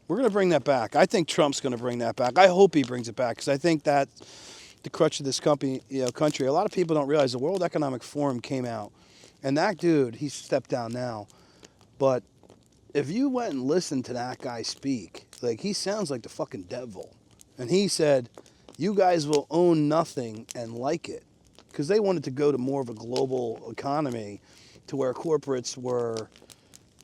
We're going to bring that back. I think Trump's going to bring that back. I hope he brings it back because I think that the crutch of this country. A lot of people don't realize the World Economic Forum came out, and that dude, he's stepped down now, but if you went and listened to that guy speak, like he sounds like the fucking devil, and he said, "You guys will own nothing and like it," because they wanted to go to more of a global economy, to where corporates were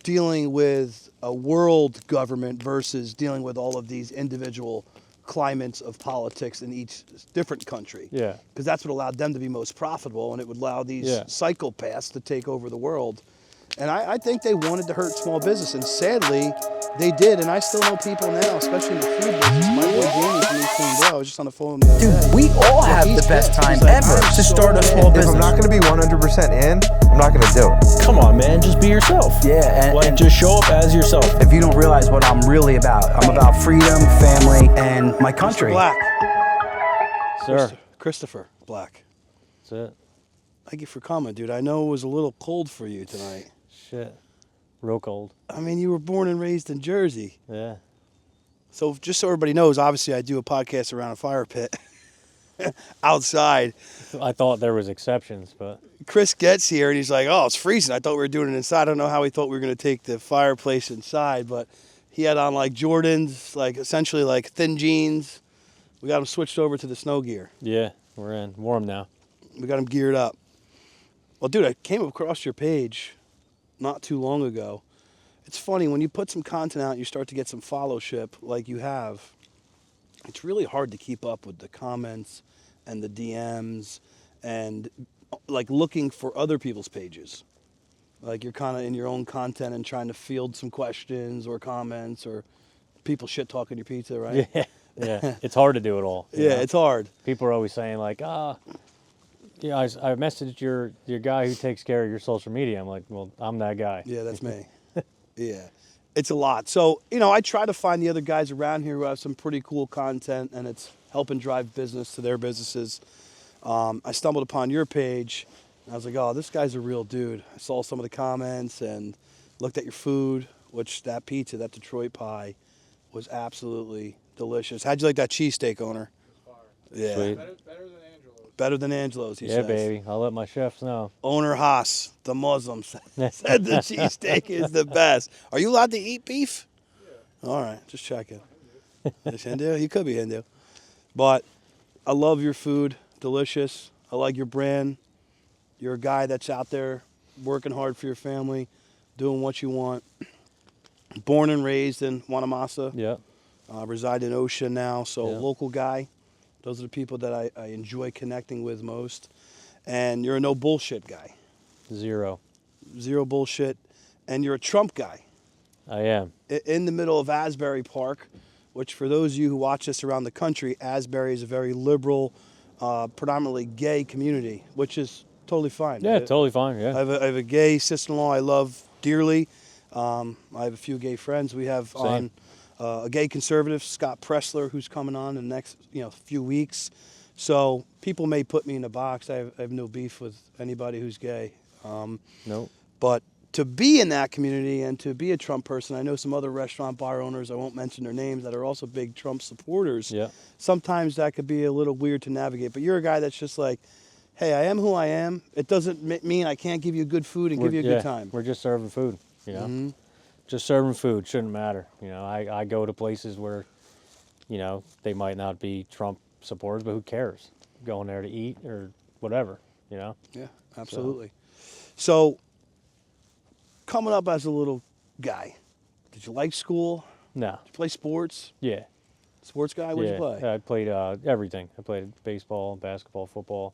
dealing with a world government versus dealing with all of these individual climates of politics in each different country. Yeah. Because that's what allowed them to be most profitable, and it would allow these psychopaths to take over the world. And I think they wanted to hurt small business, and sadly, they did. And I still know people now, especially in the food business. My boy Jamie from East King Bro, I was just on the phone with him the other day. Dude, we all have the best time ever to start a small business. If I'm not going to be 100% in, I'm not going to do it. Come on, man, just be yourself. Yeah, and just show up as yourself. If you don't realize what I'm really about, I'm about freedom, family, and my country. Mr. Black. Sir. Christopher Black. That's it. Thank you for coming, dude. I know it was a little cold for you tonight. Shit. Real cold. I mean, you were born and raised in Jersey. Yeah. So just so everybody knows, obviously I do a podcast around a fire pit outside. I thought there was exceptions, but Chris gets here and he's like, "Oh, it's freezing. I thought we were doing it inside." I don't know how he thought we were going to take the fireplace inside, but he had on like Jordans, like essentially like thin jeans. We got him switched over to the snow gear. yeah, we're in. Warm now. We got him geared up. Well, dude, I came across your page not too long ago. It's funny, when you put some content out, you start to get some followership like you have. It's really hard to keep up with the comments and the DMs and like looking for other people's pages. Like you're kind of in your own content and trying to field some questions or comments or people shit talking your pizza, right? Yeah, yeah. It's hard to do it all. Yeah, know? it's hard. People are always saying like, yeah, I messaged your guy who takes care of your social media. I'm like, well, I'm that guy. Yeah, that's me. Yeah, it's a lot. So, I try to find the other guys around here who have some pretty cool content, and it's helping drive business to their businesses. I stumbled upon your page, and I was like, oh, this guy's a real dude. I saw some of the comments and looked at your food, which that pizza, that Detroit pie, was absolutely delicious. How'd you like that cheesesteak, owner? Yeah. Sweet. Better than Angelo's, he says. Yeah, baby. I'll let my chefs know. Owner Haas, the Muslim, said the cheesesteak is the best. Are you allowed to eat beef? Yeah. All right, just checking. Is Hindu? You could be Hindu. But I love your food. Delicious. I like your brand. You're a guy that's out there working hard for your family, doing what you want. Born and raised in Wanamasa. Yeah. Reside in Ocean now, so Yeah. local guy. Those are the people that I enjoy connecting with most. And you're a no bullshit guy. Zero bullshit. And you're a Trump guy. I am. In the middle of Asbury Park, which for those of you who watch this around the country, Asbury is a very liberal, predominantly gay community, which is totally fine. Yeah, totally fine. Yeah. I have a gay sister-in-law I love dearly. I have a few gay friends. We have Same. on a gay conservative, Scott Pressler, who's coming on in the next few weeks. So people may put me in a box. I have no beef with anybody who's gay. Nope. But to be in that community and to be a Trump person, I know some other restaurant bar owners, I won't mention their names, that are also big Trump supporters. Yeah. Sometimes that could be a little weird to navigate. But you're a guy that's just like, hey, I am who I am. It doesn't mean I can't give you good food and give you a good time. We're just serving food, Mm-hmm. Just serving food shouldn't matter. I go to places where, they might not be Trump supporters, but who cares? Going there to eat or whatever, Yeah, absolutely. So coming up as a little guy, did you like school? No. Did you play sports? Yeah. Sports guy? What did you play? Yeah, I played everything. I played baseball, basketball, football.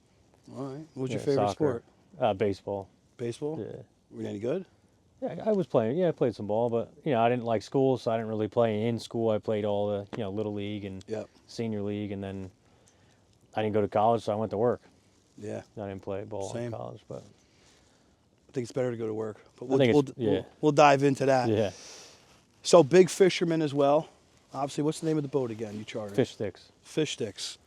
All right. What was your favorite soccer. sport? Baseball. Baseball? Yeah. Were you any good? Yeah, I was playing. Yeah, I played some ball, but I didn't like school, so I didn't really play in school. I played all the little league and senior league, and then I didn't go to college, so I went to work. Yeah. I didn't play ball in college, but I think it's better to go to work. But we'll dive into that. Yeah. So big fisherman as well. Obviously, what's the name of the boat again you chartered? Fish sticks. Fish sticks.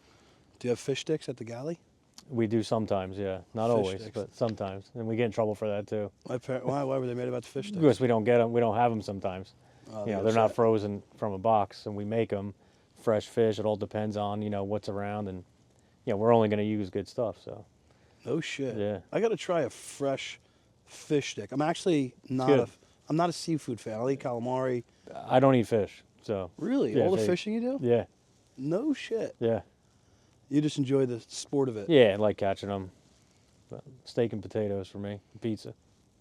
Do you have fish sticks at the galley? We do sometimes, yeah. Not Fish always, sticks. but sometimes. And we get in trouble for that, too. Why were they made about the fish sticks? Because we don't get them. We don't have them sometimes. Oh, You know, they're they're not upset. frozen from a box, and we make them fresh fish. It all depends on, what's around, and we're only going to use good stuff. So No shit. Yeah. I got to try a fresh fish stick. I'm actually it's not good. I'm not a seafood fan. I'll eat calamari. I don't eat fish, so Really? yeah, All the they- fishing you do? Yeah, No shit. yeah, You just enjoy the sport of it. yeah. I like catching them. Steak and potatoes for me. Pizza.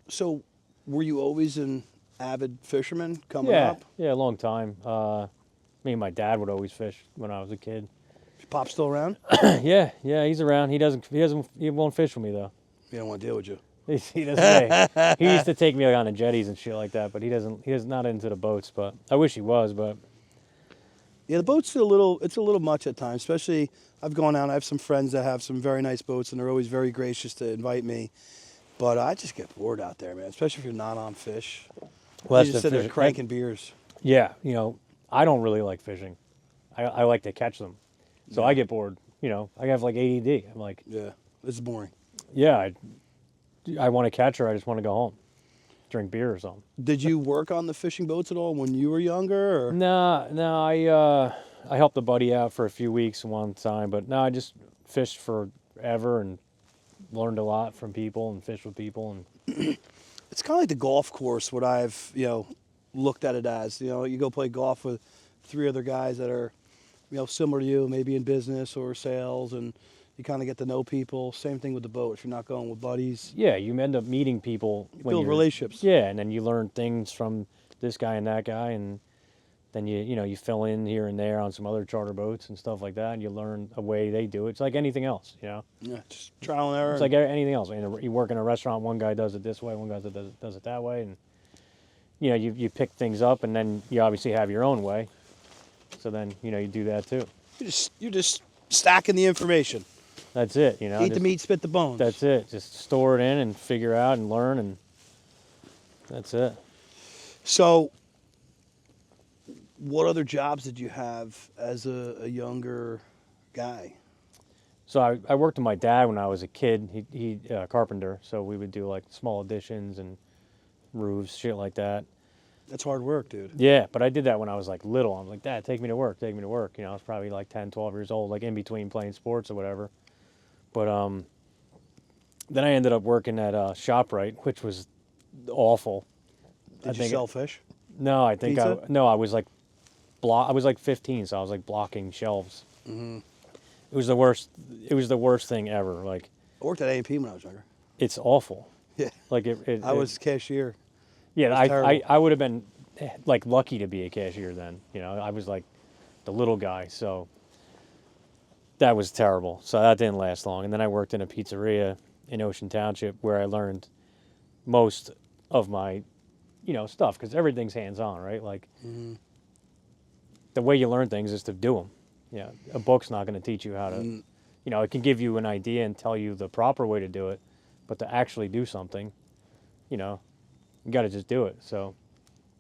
So, were you always an avid fisherman coming Yeah, up? yeah. A long time. Me and my dad would always fish when I was a kid. Is Pop still around? Yeah, he's around. He won't fish with me though. He don't want to deal with you. He doesn't. He used to take me on the jetties and shit like that, but he doesn't. He's not into the boats. But I wish he was. But Yeah, the boats are it's a little much at times. Especially, I've gone out. I have some friends that have some very nice boats, and they're always very gracious to invite me. But I just get bored out there, man. Especially if you're not on fish. well, You just sit there cranking beers. Yeah, I don't really like fishing. I like to catch them, so I get bored. I have like ADD. I'm like, Yeah, it's boring. yeah, I want to catch her. I just want to go home, drink beer or something. Did you work on the fishing boats at all when you were younger? Or? No, I helped a buddy out for a few weeks one time, but no, I just fished forever and learned a lot from people and fished with people and It's kind of like the golf course. What I've looked at it as. You go play golf with 3 other guys that are similar to you, maybe in business or sales, and you kind of get to know people. Same thing with the boat. If you're not going with buddies, yeah, you end up meeting people when build you're- relationships. Yeah, and then you learn things from this guy and that guy, and then you fill in here and there on some other charter boats and stuff like that, and you learn a way they do it. It's like anything else, Yeah, just trial and error. It's like anything else. You work in a restaurant, one guy does it this way, one guy does it that way, and you pick things up, and then you obviously have your own way. So then you do that too. You're just stacking the information. That's it. Eat the just- meat, spit the bones. That's it. Just store it in and figure out and learn, and that's it. So, what other jobs did you have as a younger guy? So I worked with my dad when I was a kid. He carpenter, so we would do like small additions and roofs, shit like that. That's hard work, dude. Yeah, but I did that when I was like little. I'm like, Dad, take me to work, take me to work. I was probably like 10, 12 years old, like in between playing sports or whatever. But then I ended up working at ShopRite, which was awful. Did you sell fish? No, I think Pizza? I was like I was like 15, so I was like blocking shelves. Mm-hmm. It was the worst. It was the worst thing ever. Like, I worked at A&P when I was younger. it's awful. Yeah. Like I was cashier. Yeah, was terrible. I would have been like lucky to be a cashier then. I was like the little guy, so that was terrible. So that didn't last long. And then I worked in a pizzeria in Ocean Township where I learned most of my, stuff, because everything's hands-on, right? Like the way you learn things is to do them. Yeah, a book's not going to teach you how to. It can give you an idea and tell you the proper way to do it, but to actually do something, you got to just do it. So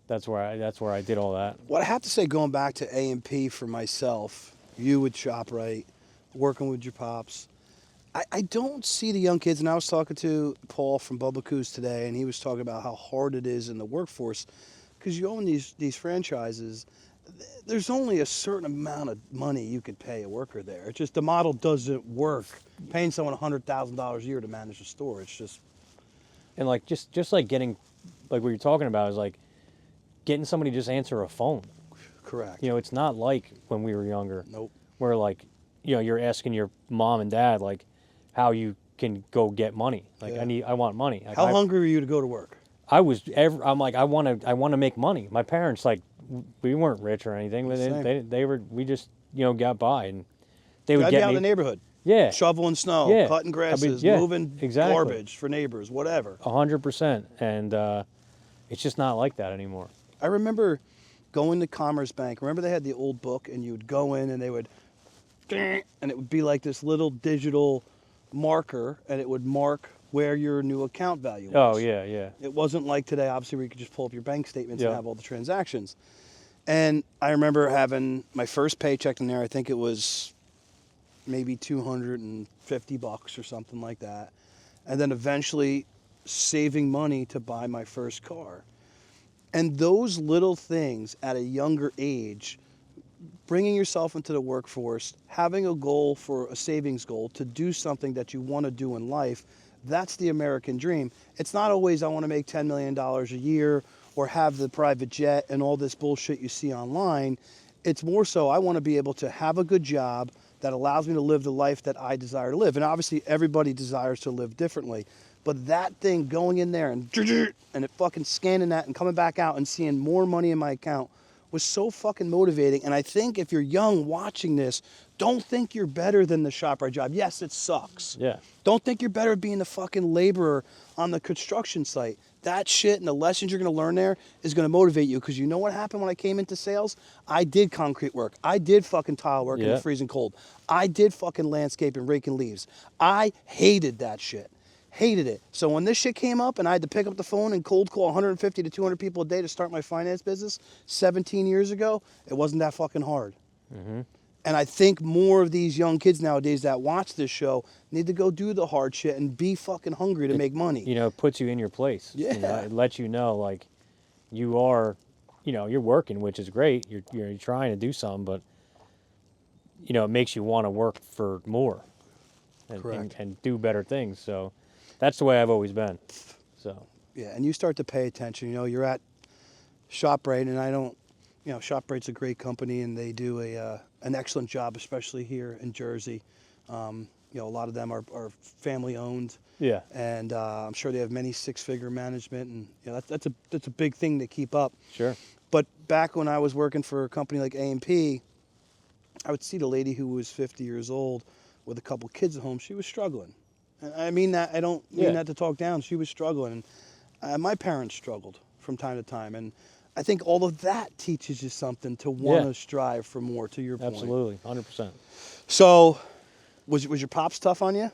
that's where I did all that. What I have to say, going back to A&P for myself, you with ShopRite, working with your pops, I don't see the young kids. And I was talking to Paul from Bubba Coos today, and he was talking about how hard it is in the workforce because you own these franchises. There's only a certain amount of money you could pay a worker there. It's just the model doesn't work. Paying someone $100,000 a year to manage a store, it's just. And like just like getting, like what you're talking about is like getting somebody to just answer a phone. Correct. It's not like when we were younger. Nope. Where like, you're asking your mom and dad like how you can go get money. Like Yeah. I want money. Like, How hungry were you to go to work? I'm like I want to make money. My parents, like, we weren't rich or anything, but Same. we just got by, and they would I'd be get out me. in the neighborhood. Yeah. Shoveling snow, Yeah. cutting grasses, yeah, moving exactly. garbage for neighbors, whatever. 100%, and it's just not like that anymore. I remember going to Commerce Bank. Remember they had the old book, and you would go in, and they would, and it would be like this little digital marker, and it would mark where your new account value was. Oh yeah. It wasn't like today, obviously, where you could just pull up your bank statements and Yeah. have all the transactions. And I remember having my first paycheck in there. I think it was maybe $250 or something like that. And then eventually saving money to buy my first car. And those little things at a younger age, bringing yourself into the workforce, having a goal for a savings goal to do something that you want to do in life, that's the American dream. It's not always I want to make $10 million a year or have the private jet and all this bullshit you see online. It's more so I want to be able to have a good job that allows me to live the life that I desire to live. And obviously everybody desires to live differently. But that thing going in there and it fucking scanning that and coming back out and seeing more money in my account was so fucking motivating. And I think if you're young watching this, don't think you're better than the ShopRite job. Yes, it sucks. Yeah. Don't think you're better at being the fucking laborer on the construction site. That shit and the lessons you're going to learn there is going to motivate you, because you know what happened when I came into sales? I did concrete work. I did fucking tile work in the freezing cold. I did fucking landscape and raking leaves. I hated that shit. Hated it. So when this shit came up and I had to pick up the phone and cold call 150 to 200 people a day to start my finance business 17 years ago, it wasn't that fucking hard. Mm-hmm. And I think more of these young kids nowadays that watch this show need to go do the hard shit and be fucking hungry to make money. You know, it puts you in your place. Yeah. You know, it lets you know, like, you are, you know, you're working, which is great. You're trying to do something, but, you know, it makes you want to work for more and do better things. So that's the way I've always been. So. Yeah, and you start to pay attention. You know, you're at ShopRite, and I don't, you know, ShopRite's a great company, and they do an excellent job, especially here in Jersey. You know, a lot of them are family owned. Yeah. And I'm sure they have many six-figure management, and you know, that's a big thing to keep up. Sure. But back when I was working for a company like A&P, I would see the lady who was 50 years old with a couple kids at home. She was struggling. And I mean that, I don't mean that to talk down. She was struggling. And my parents struggled from time to time. And I think all of that teaches you something to want to strive for more, to your point. Absolutely, 100%. So, was your pops tough on you?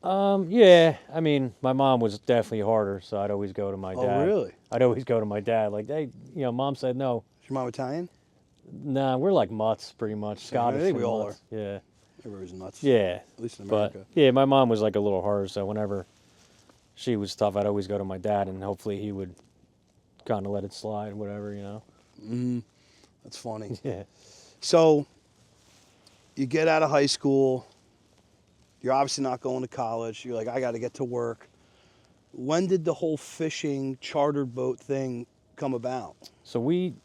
Yeah. I mean, my mom was definitely harder, so I'd always go to my dad. Oh, really? I'd always go to my dad. Like, hey, you know, Mom said no. Is your mom Italian? Nah, we're like mutts, pretty much. Scottish. I think we and all mutts. Yeah. Everybody's nuts. Yeah. At least in America. But, yeah, my mom was like a little harder, so whenever she was tough, I'd always go to my dad, and hopefully he would kind of let it slide, whatever, you know. Mm-hmm. That's funny. Yeah. So, you get out of high school. You're obviously not going to college. You're like, I got to get to work. When did the whole fishing chartered boat thing come about? So we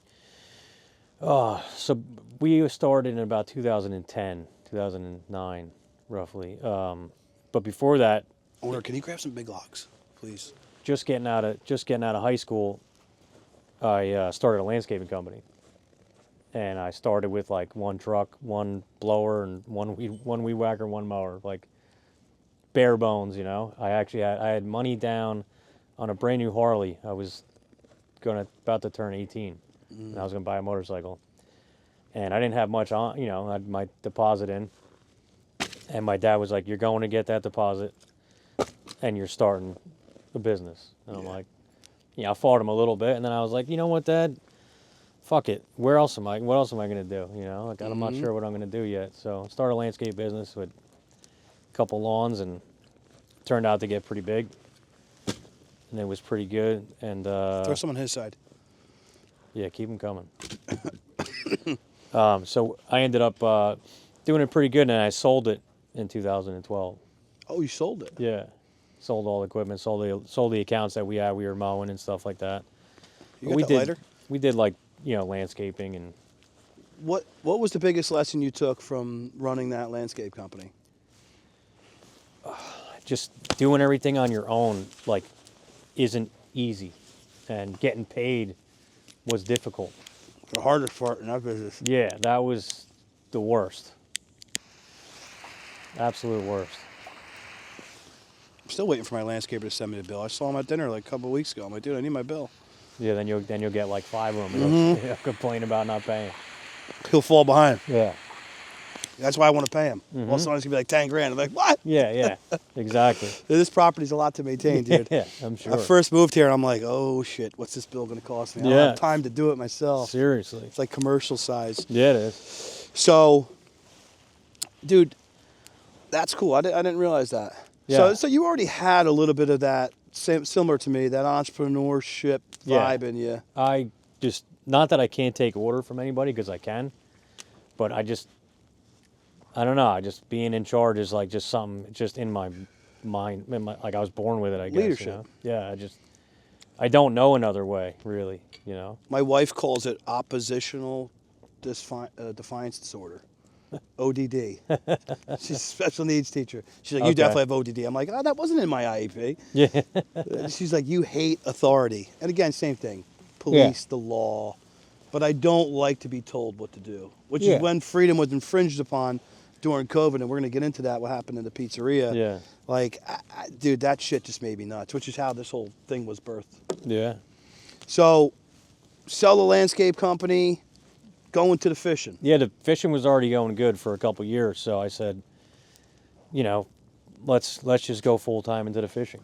started in about 2010, 2009, roughly. But before that, Owner, can you grab some big logs, please? just getting out of high school, I started a landscaping company, and I started with like one truck, one blower, and one weed whacker, one mower, like bare bones, you know. I had money down on a brand new Harley. I was about to turn 18, and I was gonna buy a motorcycle, and I didn't have much on, you know. I had my deposit in, and my dad was like, "You're going to get that deposit, and you're starting a business." And I'm like, I fought him a little bit, and then I was like, you know what, Dad? Fuck it. What else am I gonna do? You know, like I'm not sure what I'm gonna do yet. So started a landscape business with a couple lawns, and turned out to get pretty big, and it was pretty good. And Throw some on his side. yeah, keep them coming. So I ended up doing it pretty good, and I sold it in 2012. Oh, you sold it? Yeah. Sold all the equipment, sold the accounts that we had. We were mowing and stuff like that. You got that lighter? We did like, you know, landscaping and. What was the biggest lesson you took from running that landscape company? Just doing everything on your own, like, isn't easy, and getting paid was difficult. The hardest part in that business. Yeah, that was the worst. Absolute worst. I'm still waiting for my landscaper to send me the bill. I saw him at dinner like a couple of weeks ago. I'm like, dude, I need my bill. Yeah, then you'll get like 5 of them. And he'll complain about not paying. He'll fall behind. Yeah. That's why I want to pay him. Well, someone's gonna be like 10 grand. I'm like, what? Yeah, exactly. This property's a lot to maintain, dude. Yeah, I'm sure. I first moved here, and I'm like, oh shit, what's this bill gonna cost me? I don't have time to do it myself. Seriously. It's like commercial size. Yeah, it is. So, dude, that's cool. I didn't realize that. Yeah. So you already had a little bit of that similar to me, that entrepreneurship Yeah. vibe in you. I just, not that I can't take order from anybody, because I can, but I don't know. I just, being in charge is like just something just in my mind. Like I was born with it, I guess. Leadership. You know? Yeah, I don't know another way, really, you know? My wife calls it oppositional defiance disorder. ODD. She's a special needs teacher. She's like, you Okay. definitely have ODD. I'm like, oh, that wasn't in my IEP. Yeah. She's like, you hate authority. And again, same thing. Police, the law. But I don't like to be told what to do, which Yeah. is when freedom was infringed upon during COVID. And we're going to get into that, what happened in the pizzeria. Yeah. Like, dude, that shit just made me nuts, which is how this whole thing was birthed. Yeah. So, sell the landscape company, go into the fishing. Yeah, the fishing was already going good for a couple years, so I said, you know, let's just go full time into the fishing,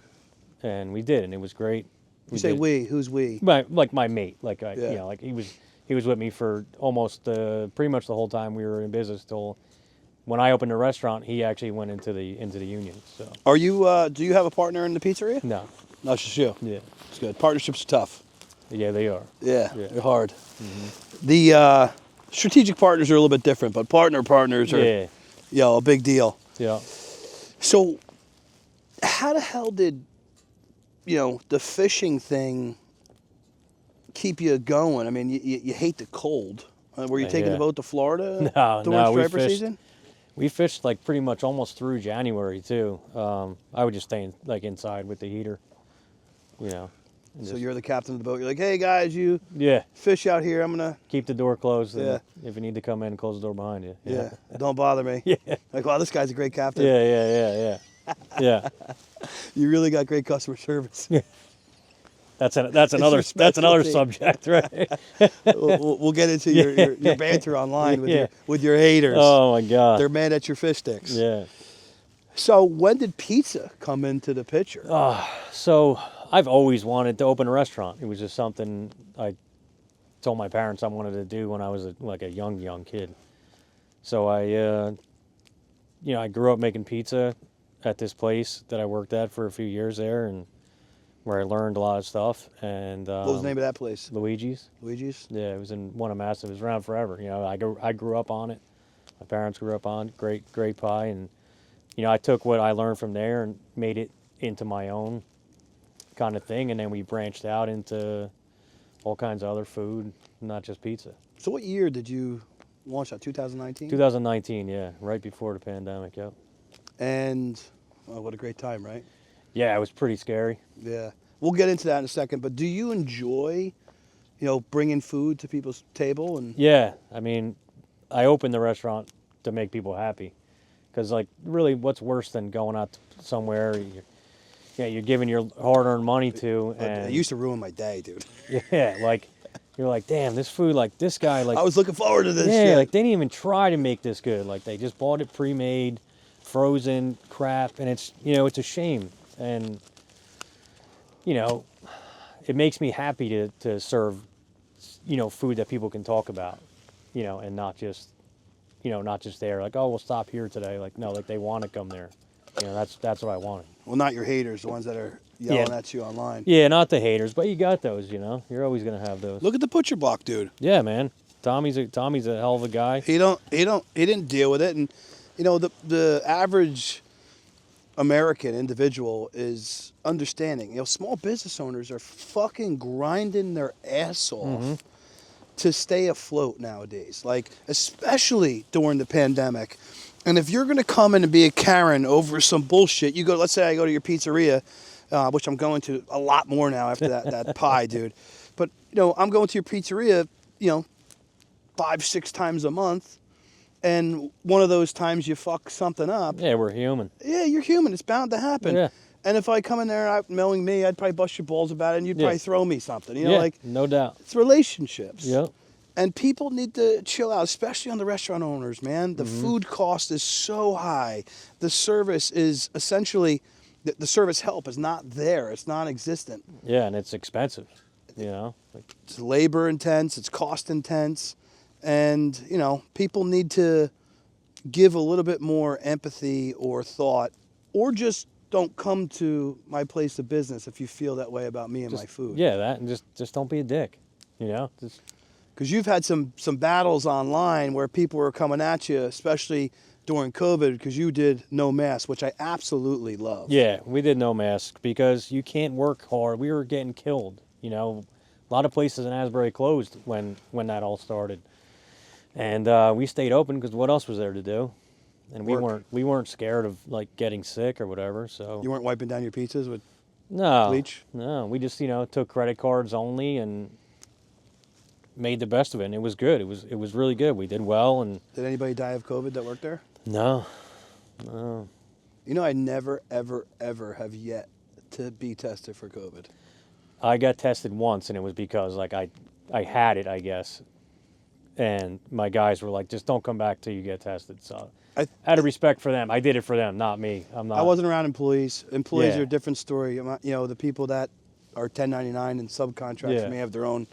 and we did, and it was great. You say did. we? Who's we? Like my mate, like Yeah. you know, like he was with me for almost pretty much the whole time we were in business till when I opened the restaurant. He actually went into the union. So Are you? Do you have a partner in the pizzeria? no, No, it's just you. yeah, It's good. Partnerships are tough. yeah, they are. Yeah, Yeah. they're hard. The strategic partners are a little bit different, but partners are, Yeah, a big deal. yeah. So, how the hell did, the fishing thing keep you going? I mean, you hate the cold. Were you taking the Yeah. boat to Florida No, during no, we striper fished- season? We fished like pretty much almost through January too. I would just stay inside with the heater, you know. and So just- you're the captain of the boat. You're like, hey guys, you yeah. fish out here. I'm gonna. Keep the door closed. And Yeah. if you need to come in, close the door behind you. Yeah. Don't bother me. Yeah. Like, wow, this guy's a great captain. Yeah. Yeah. You really got great customer service. That's another specialty. subject, right? We'll get into your banter online Yeah. with your haters. Oh my God. They're mad at your fish sticks. Yeah. So when did pizza come into the picture? So I've always wanted to open a restaurant. It was just something I told my parents I wanted to do when I was a young kid. So I grew up making pizza at this place that I worked at for a few years there, and where I learned a lot of stuff. And What was the name of that place? Luigi's. Luigi's? Yeah, it was in Wanamass. It was around forever. You know, I grew up on it. My parents grew up on it. Great pie, and I took what I learned from there and made it into my own kind of thing, and then we branched out into all kinds of other food, not just pizza. So what year did you launch that? 2019? 2019, yeah, right before the pandemic. Yep. And what a great time, right? Yeah, it was pretty scary. Yeah. We'll get into that in a second. But do you enjoy, bringing food to people's table? And Yeah, I mean, I opened the restaurant to make people happy, because really, what's worse than going out somewhere you're giving your hard-earned money to, and it used to ruin my day, dude. yeah, you're like, damn, this food, this guy, I was looking forward to this yeah, shit. they didn't even try to make this good. They just bought it pre-made, frozen crap, and it's it's a shame. And it makes me happy to serve food that people can talk about, and not just there oh, we'll stop here today. No, they want to come there. That's what I wanted. Well, not your haters, the ones that are yelling Yeah. at you online. Yeah, not the haters, but you got those. You're always gonna have those. Look at the butcher block, dude. Yeah, man. Tommy's a hell of a guy. He didn't deal with it, and the average American individual is understanding. Small business owners are fucking grinding their ass off to stay afloat nowadays. Especially during the pandemic. And if you're gonna come in and be a Karen over some bullshit, you go. Let's say I go to your pizzeria, which I'm going to a lot more now after that pie, dude. But I'm going to your pizzeria, 5-6 times a month. And one of those times you fuck something up. Yeah, we're human. Yeah, you're human. It's bound to happen. Yeah. And if I come in there knowing me, I'd probably bust your balls about it, and you'd Yeah. probably throw me something. No doubt. It's relationships. Yep. And people need to chill out, especially on the restaurant owners, man. The food cost is so high. The service is essentially, the service help is not there. It's non-existent. Yeah, and it's expensive. It's labor intense. It's cost intense. And, people need to give a little bit more empathy or thought or just don't come to my place of business if you feel that way about me and my food. Yeah, that, and just don't be a dick, you know? Just, Because you've had some battles online where people were coming at you, especially during COVID, because you did no mask, which I absolutely love. yeah, we did no mask because you can't work hard. We were getting killed, you know? A lot of places in Asbury closed when that all started. And we stayed open because what else was there to do? And Work. we weren't scared of like getting sick or whatever. So You weren't wiping down your pizzas with no, bleach? no, we just took credit cards only and made the best of it. And it was good. It was really good. We did well. And Did anybody die of COVID that worked there? no. You know, I never, ever, ever have yet to be tested for COVID. I got tested once, and it was because like I had it, I guess. And my guys were like, just don't come back till you get tested. So out of respect for them, I did it for them, not me. I'm not. I wasn't around employees. Employees Yeah. are a different story. You know, the people that are 1099 and subcontracts Yeah. may have their own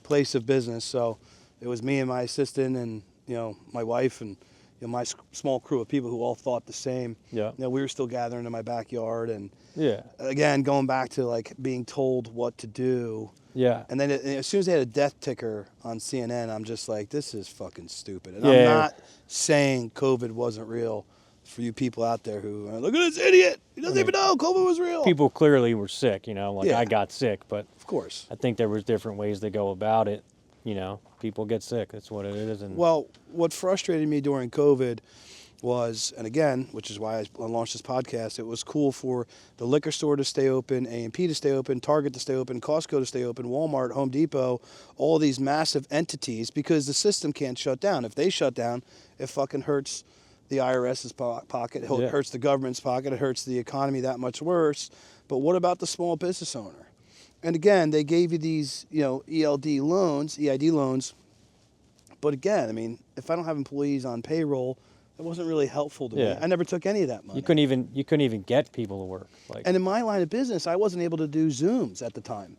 place of business. So it was me and my assistant and, you know, my wife and, you know, my small crew of people who all thought the same. Yeah. You know, we were still gathering in my backyard. And Yeah. again, going back to like being told what to do. Yeah. And then as soon as they had a death ticker on CNN, I'm just like, this is fucking stupid. And Yeah. I'm not saying COVID wasn't real for you people out there who are, look at this idiot. He doesn't even know COVID was real. People clearly were sick, you know, like Yeah. I got sick, but Of course. I think there was different ways to go about it. You know, people get sick. That's what it is. And Well, what frustrated me during COVID was, and again, which is why I launched this podcast, it was cool for the liquor store to stay open, A&P to stay open, Target to stay open, Costco to stay open, Walmart, Home Depot, all these massive entities, because the system can't shut down. If they shut down, it fucking hurts the IRS's pocket, it Yeah. hurts the government's pocket, it hurts the economy that much worse. But what about the small business owner? And again, they gave you these, you know, EID loans. But again, I mean, if I don't have employees on payroll, it wasn't really helpful to me. Yeah. I never took any of that money. you couldn't even get people to work. Like, And in my line of business, I wasn't able to do Zooms at the time.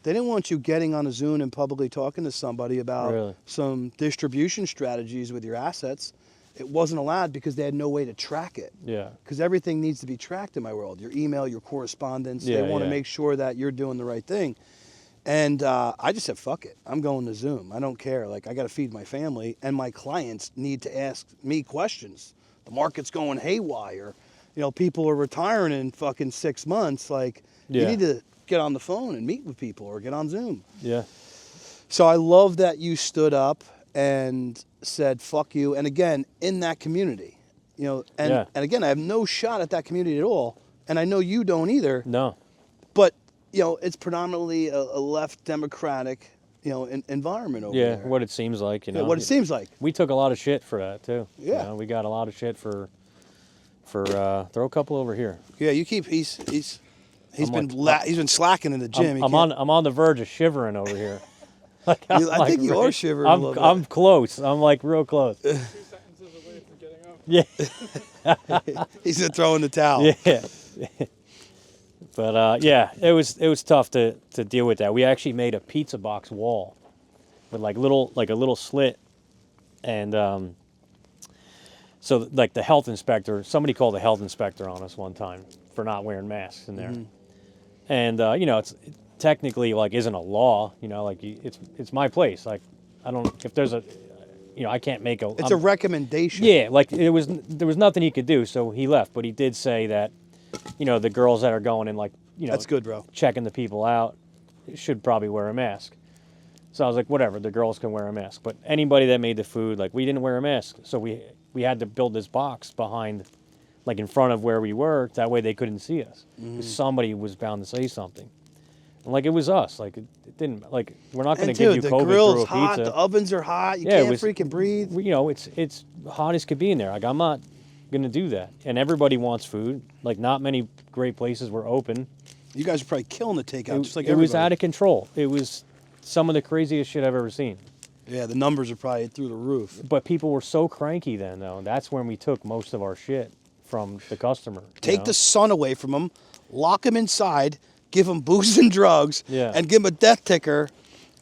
They didn't want you getting on a Zoom and publicly talking to somebody about Really? some distribution strategies with your assets. It wasn't allowed because they had no way to track it. yeah. Because everything needs to be tracked in my world. Your email, your correspondence. Yeah, they want to yeah. make sure that you're doing the right thing. And I just said, fuck it. I'm going to Zoom. I don't care. Like, I got to feed my family, and my clients need to ask me questions. The market's going haywire. You know, people are retiring in fucking 6 months. Like, you Yeah. need to get on the phone and meet with people or get on Zoom. Yeah. So I love that you stood up and said, fuck you. And again, in that community, you know, and, Yeah. and again, I have no shot at that community at all. And I know you don't either. No. But, you know, it's predominantly a left Democratic, you know, environment over Yeah. there. What it seems like, you know. Yeah, what it seems like. We took a lot of shit for that too. Yeah. You know, we got a lot of shit for throw a couple over here. Yeah, you keep, he's I'm been like- he's been slacking in the gym. I'm on the verge of shivering over here. Like, I I'm think you are shivering a little bit. I'm close. I'm like real close. 2 sentences away from getting up. Yeah. He's gonna throw in the towel. Yeah. But yeah, it was tough to deal with that. We actually made a pizza box wall with like a little slit, and so like the health inspector, somebody called the health inspector on us one time for not wearing masks in there, Mm-hmm. and you know it technically like isn't a law, you know, like it's my place. Like I don't if there's a you know I can't make a It's a recommendation. yeah, like there was nothing he could do, so he left. But he did say that, you know, the girls that are going and like, you know, That's good, bro. checking the people out should probably wear a mask. So I was like, whatever, the girls can wear a mask. But anybody that made the food, like we didn't wear a mask, so we had to build this box behind, like in front of where we were, that way they couldn't see us. 'Cause somebody was bound to say something. And like it was us, like it didn't like we're not going to And give dude, you the COVID grill's through a hot, pizza. the ovens are hot. You Yeah, it can't was- freaking breathe. You know, it's hot as could be in there. Like I'm not gonna do that. And everybody wants food. Like not many great places were open. You guys are probably killing the takeout, just like it was everybody. out of control. It was some of the craziest shit I've ever seen. Yeah, the numbers are probably through the roof. But people were so cranky then, though. And that's when we took most of our shit from the customer. you Take know? the sun away from them, lock them inside, give them booze and drugs, Yeah. and give them a death ticker.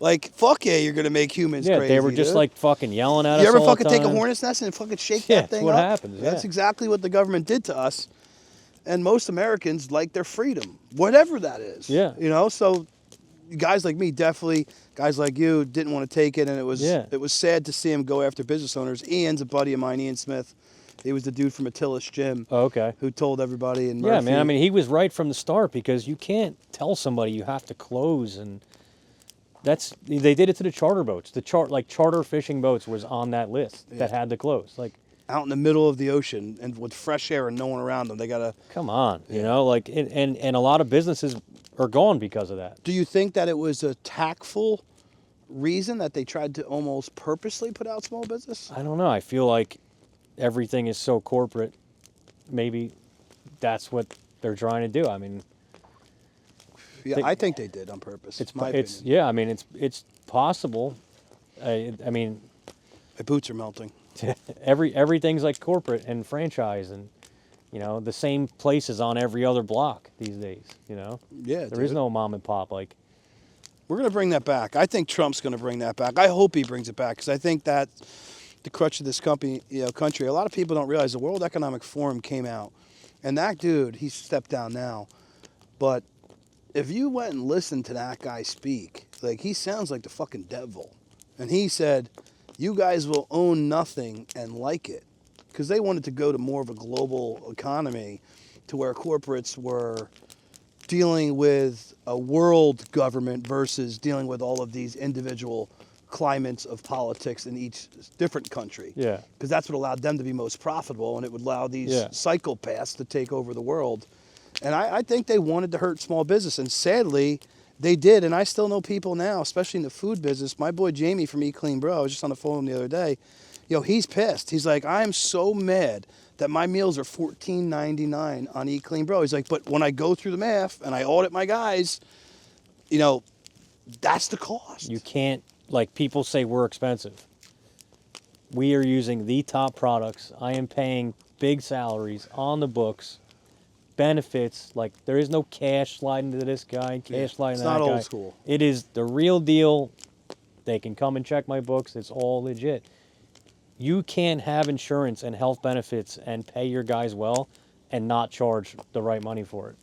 Like, fuck yeah, you're gonna make humans Yeah, crazy. they were just dude. like fucking yelling at us. You ever all fucking the take a time. hornet's nest and fucking shake Yeah, that thing that's what up? happens, That's yeah. exactly what the government did to us. and most Americans like their freedom, whatever that is. Yeah. You know, so guys like me definitely, guys like you didn't want to take it, and it was sad to see him go after business owners. Ian's a buddy of mine, Ian Smith. He was the dude from Attila's Gym. Oh, okay. Who told everybody in Yeah, Murphy. man. I mean, he was right from the start because you can't tell somebody you have to close, and they did it to the charter boats. Like charter fishing boats was on that list that had to close. Like out in the middle of the ocean and with fresh air and no one around them, they gotta. Come on, you know, like and a lot of businesses are gone because of that. Do you think that it was a tactful reason that they tried to almost purposely put out small business? I don't know. I feel like everything is so corporate. Maybe that's what they're trying to do. I mean, yeah, I think they did on purpose. It's my opinion. Yeah. I mean, it's possible. I mean, my boots are melting. everything's like corporate and franchise, and you know the same places on every other block these days. You know, yeah, there is no mom and pop. Like, we're gonna bring that back. I think Trump's gonna bring that back. I hope he brings it back because I think that the crutch of this country. A lot of people don't realize the World Economic Forum came out, and that dude, he's stepped down now, but if you went and listened to that guy speak, like he sounds like the fucking devil, and he said, "You guys will own nothing and like it," because they wanted to go to more of a global economy, to where corporates were dealing with a world government versus dealing with all of these individual climates of politics in each different country. Yeah. Because that's what allowed them to be most profitable, and it would allow these psychopaths to take over the world. And I think they wanted to hurt small business, and sadly, they did. And I still know people now, especially in the food business. My boy Jamie from Eat Clean Bro, I was just on the phone with him the other day. He's pissed. He's like, I am so mad that my meals are $14.99 on Eat Clean Bro. He's like, but when I go through the math and I audit my guys, that's the cost. You can't, like people say we're expensive. We are using the top products. I am paying big salaries on the books, benefits. Like there is no cash sliding to this guy, cash sliding to that guy. It's not old school. It is the real deal. They can come and check my books. It's all legit. You can't have insurance and health benefits and pay your guys well and not charge the right money for it.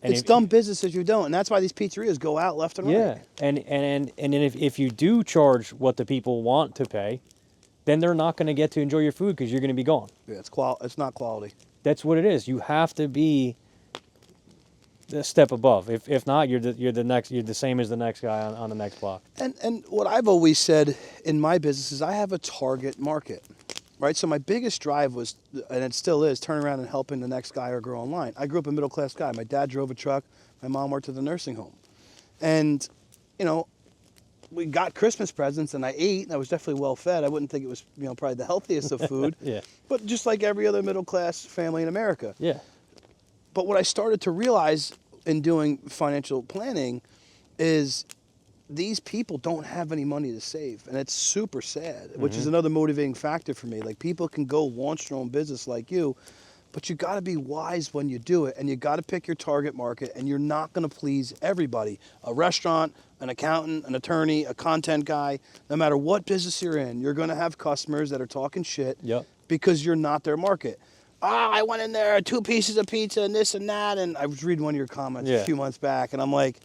And it's dumb business if you don't, and that's why these pizzerias go out left and right. Yeah, and then if you do charge what the people want to pay, then they're not going to get to enjoy your food because you're going to be gone. Yeah, it's not quality. That's what it is. You have to be a step above. If not, you're the same as the next guy on the next block. And what I've always said in my business is I have a target market, right? So my biggest drive was, and it still is, turning around and helping the next guy or girl online. I grew up a middle class guy. My dad drove a truck. My mom worked at the nursing home, and we got Christmas presents and I ate, and I was definitely well fed. I wouldn't think it was probably the healthiest of food. Yeah. But just like every other middle class family in America. Yeah. But what I started to realize in doing financial planning is these people don't have any money to save, and it's super sad, which is another motivating factor for me. Like, people can go launch their own business like you, but you got to be wise when you do it, and you got to pick your target market, and you're not going to please everybody. A restaurant, an accountant, an attorney, a content guy, no matter what business you're in, you're going to have customers that are talking shit because you're not their market. I went in there, 2 pieces of pizza and this and that, and I was reading one of your comments a few months back, and I'm like,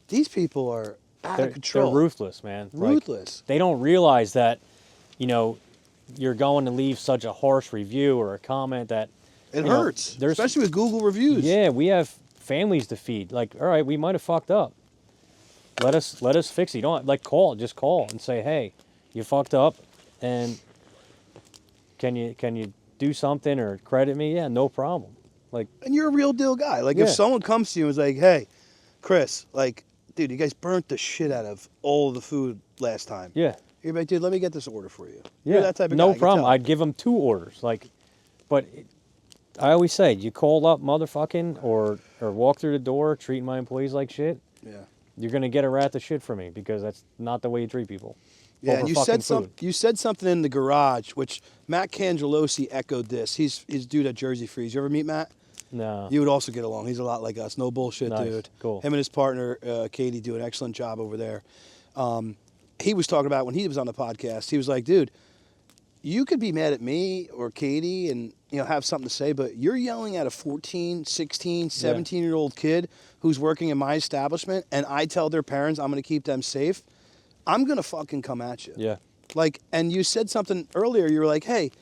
these people are out of control. They're ruthless, man. Ruthless. Like, they don't realize that, you're going to leave such a harsh review or a comment that it hurts, especially with Google reviews. Yeah, we have families to feed. Like, all right, we might have fucked up. Let us fix it. You don't just call and say, hey, you fucked up, and can you do something or credit me? Yeah, no problem. Like, and you're a real deal guy. Like, if someone comes to you and is like, hey, Chris, like, dude, you guys burnt the shit out of all of the food last time. Yeah. You're like, dude, let me get this order for you. Yeah, you're that type of guy. No problem. I'd give them 2 orders. Like, but I always say, you call up motherfucking or walk through the door treating my employees like shit. Yeah. You're gonna get a wrath of shit from me because that's not the way you treat people. Yeah, and you said something in the garage, which Matt Cangelosi echoed this. He's dude at Jersey Freeze. You ever meet Matt? No. You would also get along. He's a lot like us. No bullshit, dude. Cool. Him and his partner, Katie, do an excellent job over there. He was talking about when he was on the podcast, he was like, dude, you could be mad at me or Katie and have something to say, but you're yelling at a 14, 16, 17-year-old kid who's working in my establishment, and I tell their parents I'm going to keep them safe, I'm going to fucking come at you. Yeah. Like, and you said something earlier, you were like, hey,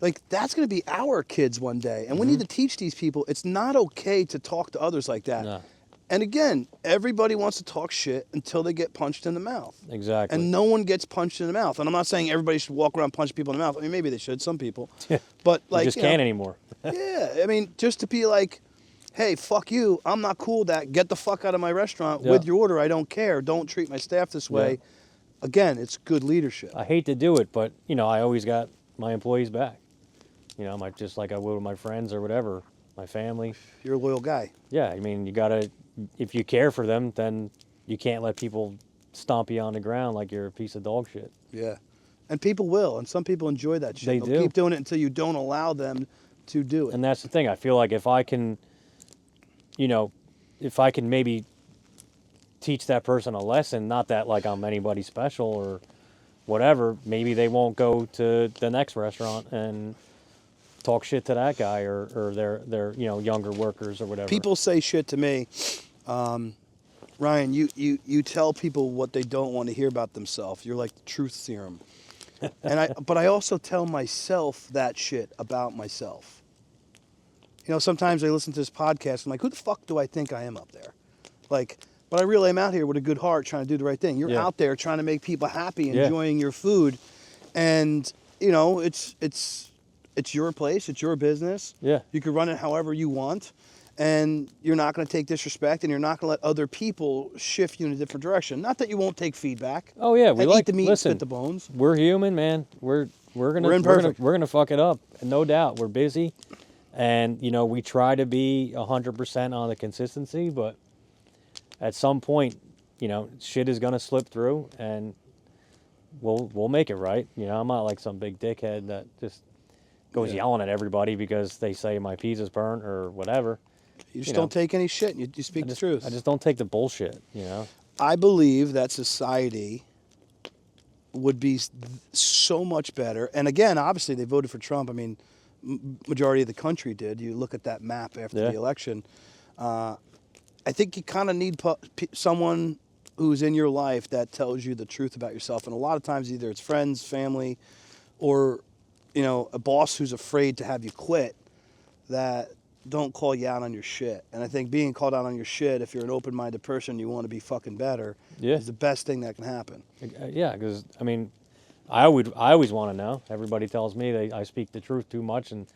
like, that's going to be our kids one day, and we need to teach these people it's not okay to talk to others like that. No. And again, everybody wants to talk shit until they get punched in the mouth. Exactly. And no one gets punched in the mouth. And I'm not saying everybody should walk around punching people in the mouth. I mean, maybe they should, some people. But like, you just can't anymore. Yeah, I mean, just to be like, hey, fuck you. I'm not cool with that. Get the fuck out of my restaurant with your order. I don't care. Don't treat my staff this way. Again, it's good leadership. I hate to do it, but I always got my employees back. Just like I would with my friends or whatever, my family. You're a loyal guy. Yeah, I mean, you gotta. If you care for them, then you can't let people stomp you on the ground like you're a piece of dog shit. Yeah. And people will, and some people enjoy that shit. They They'll do. keep doing it until you don't allow them to do it. And that's the thing. I feel like if I can, if I can maybe teach that person a lesson, not that like I'm anybody special or whatever, maybe they won't go to the next restaurant and talk shit to that guy or their younger workers or whatever. People say shit to me. Ryan, you tell people what they don't want to hear about themselves. You're like the truth serum. But I also tell myself that shit about myself. Sometimes I listen to this podcast, I'm like, who the fuck do I think I am up there? Like, but I really am out here with a good heart trying to do the right thing. You're out there trying to make people happy, enjoying your food. And, it's your place, it's your business. Yeah. You can run it however you want. And you're not going to take disrespect, and you're not going to let other people shift you in a different direction. Not that you won't take feedback. Oh yeah, we like eat the meat, listen, spit the bones. We're human, man. We're gonna fuck it up, no doubt. We're busy, and we try to be 100% on the consistency, but at some point, shit is gonna slip through, and we'll make it right. I'm not like some big dickhead that just goes yelling at everybody because they say my pizza's burnt or whatever. You just don't take any shit. You speak the truth. I just don't take the bullshit, I believe that society would be so much better. And again, obviously, they voted for Trump. I mean, majority of the country did. You look at that map after the election. I think you kind of need someone who's in your life that tells you the truth about yourself. And a lot of times, either it's friends, family, or a boss who's afraid to have you quit, that don't call you out on your shit. And I think being called out on your shit, if you're an open-minded person, you want to be fucking better, is the best thing that can happen. Yeah, because, I mean, I always want to know. Everybody tells me I speak the truth too much, and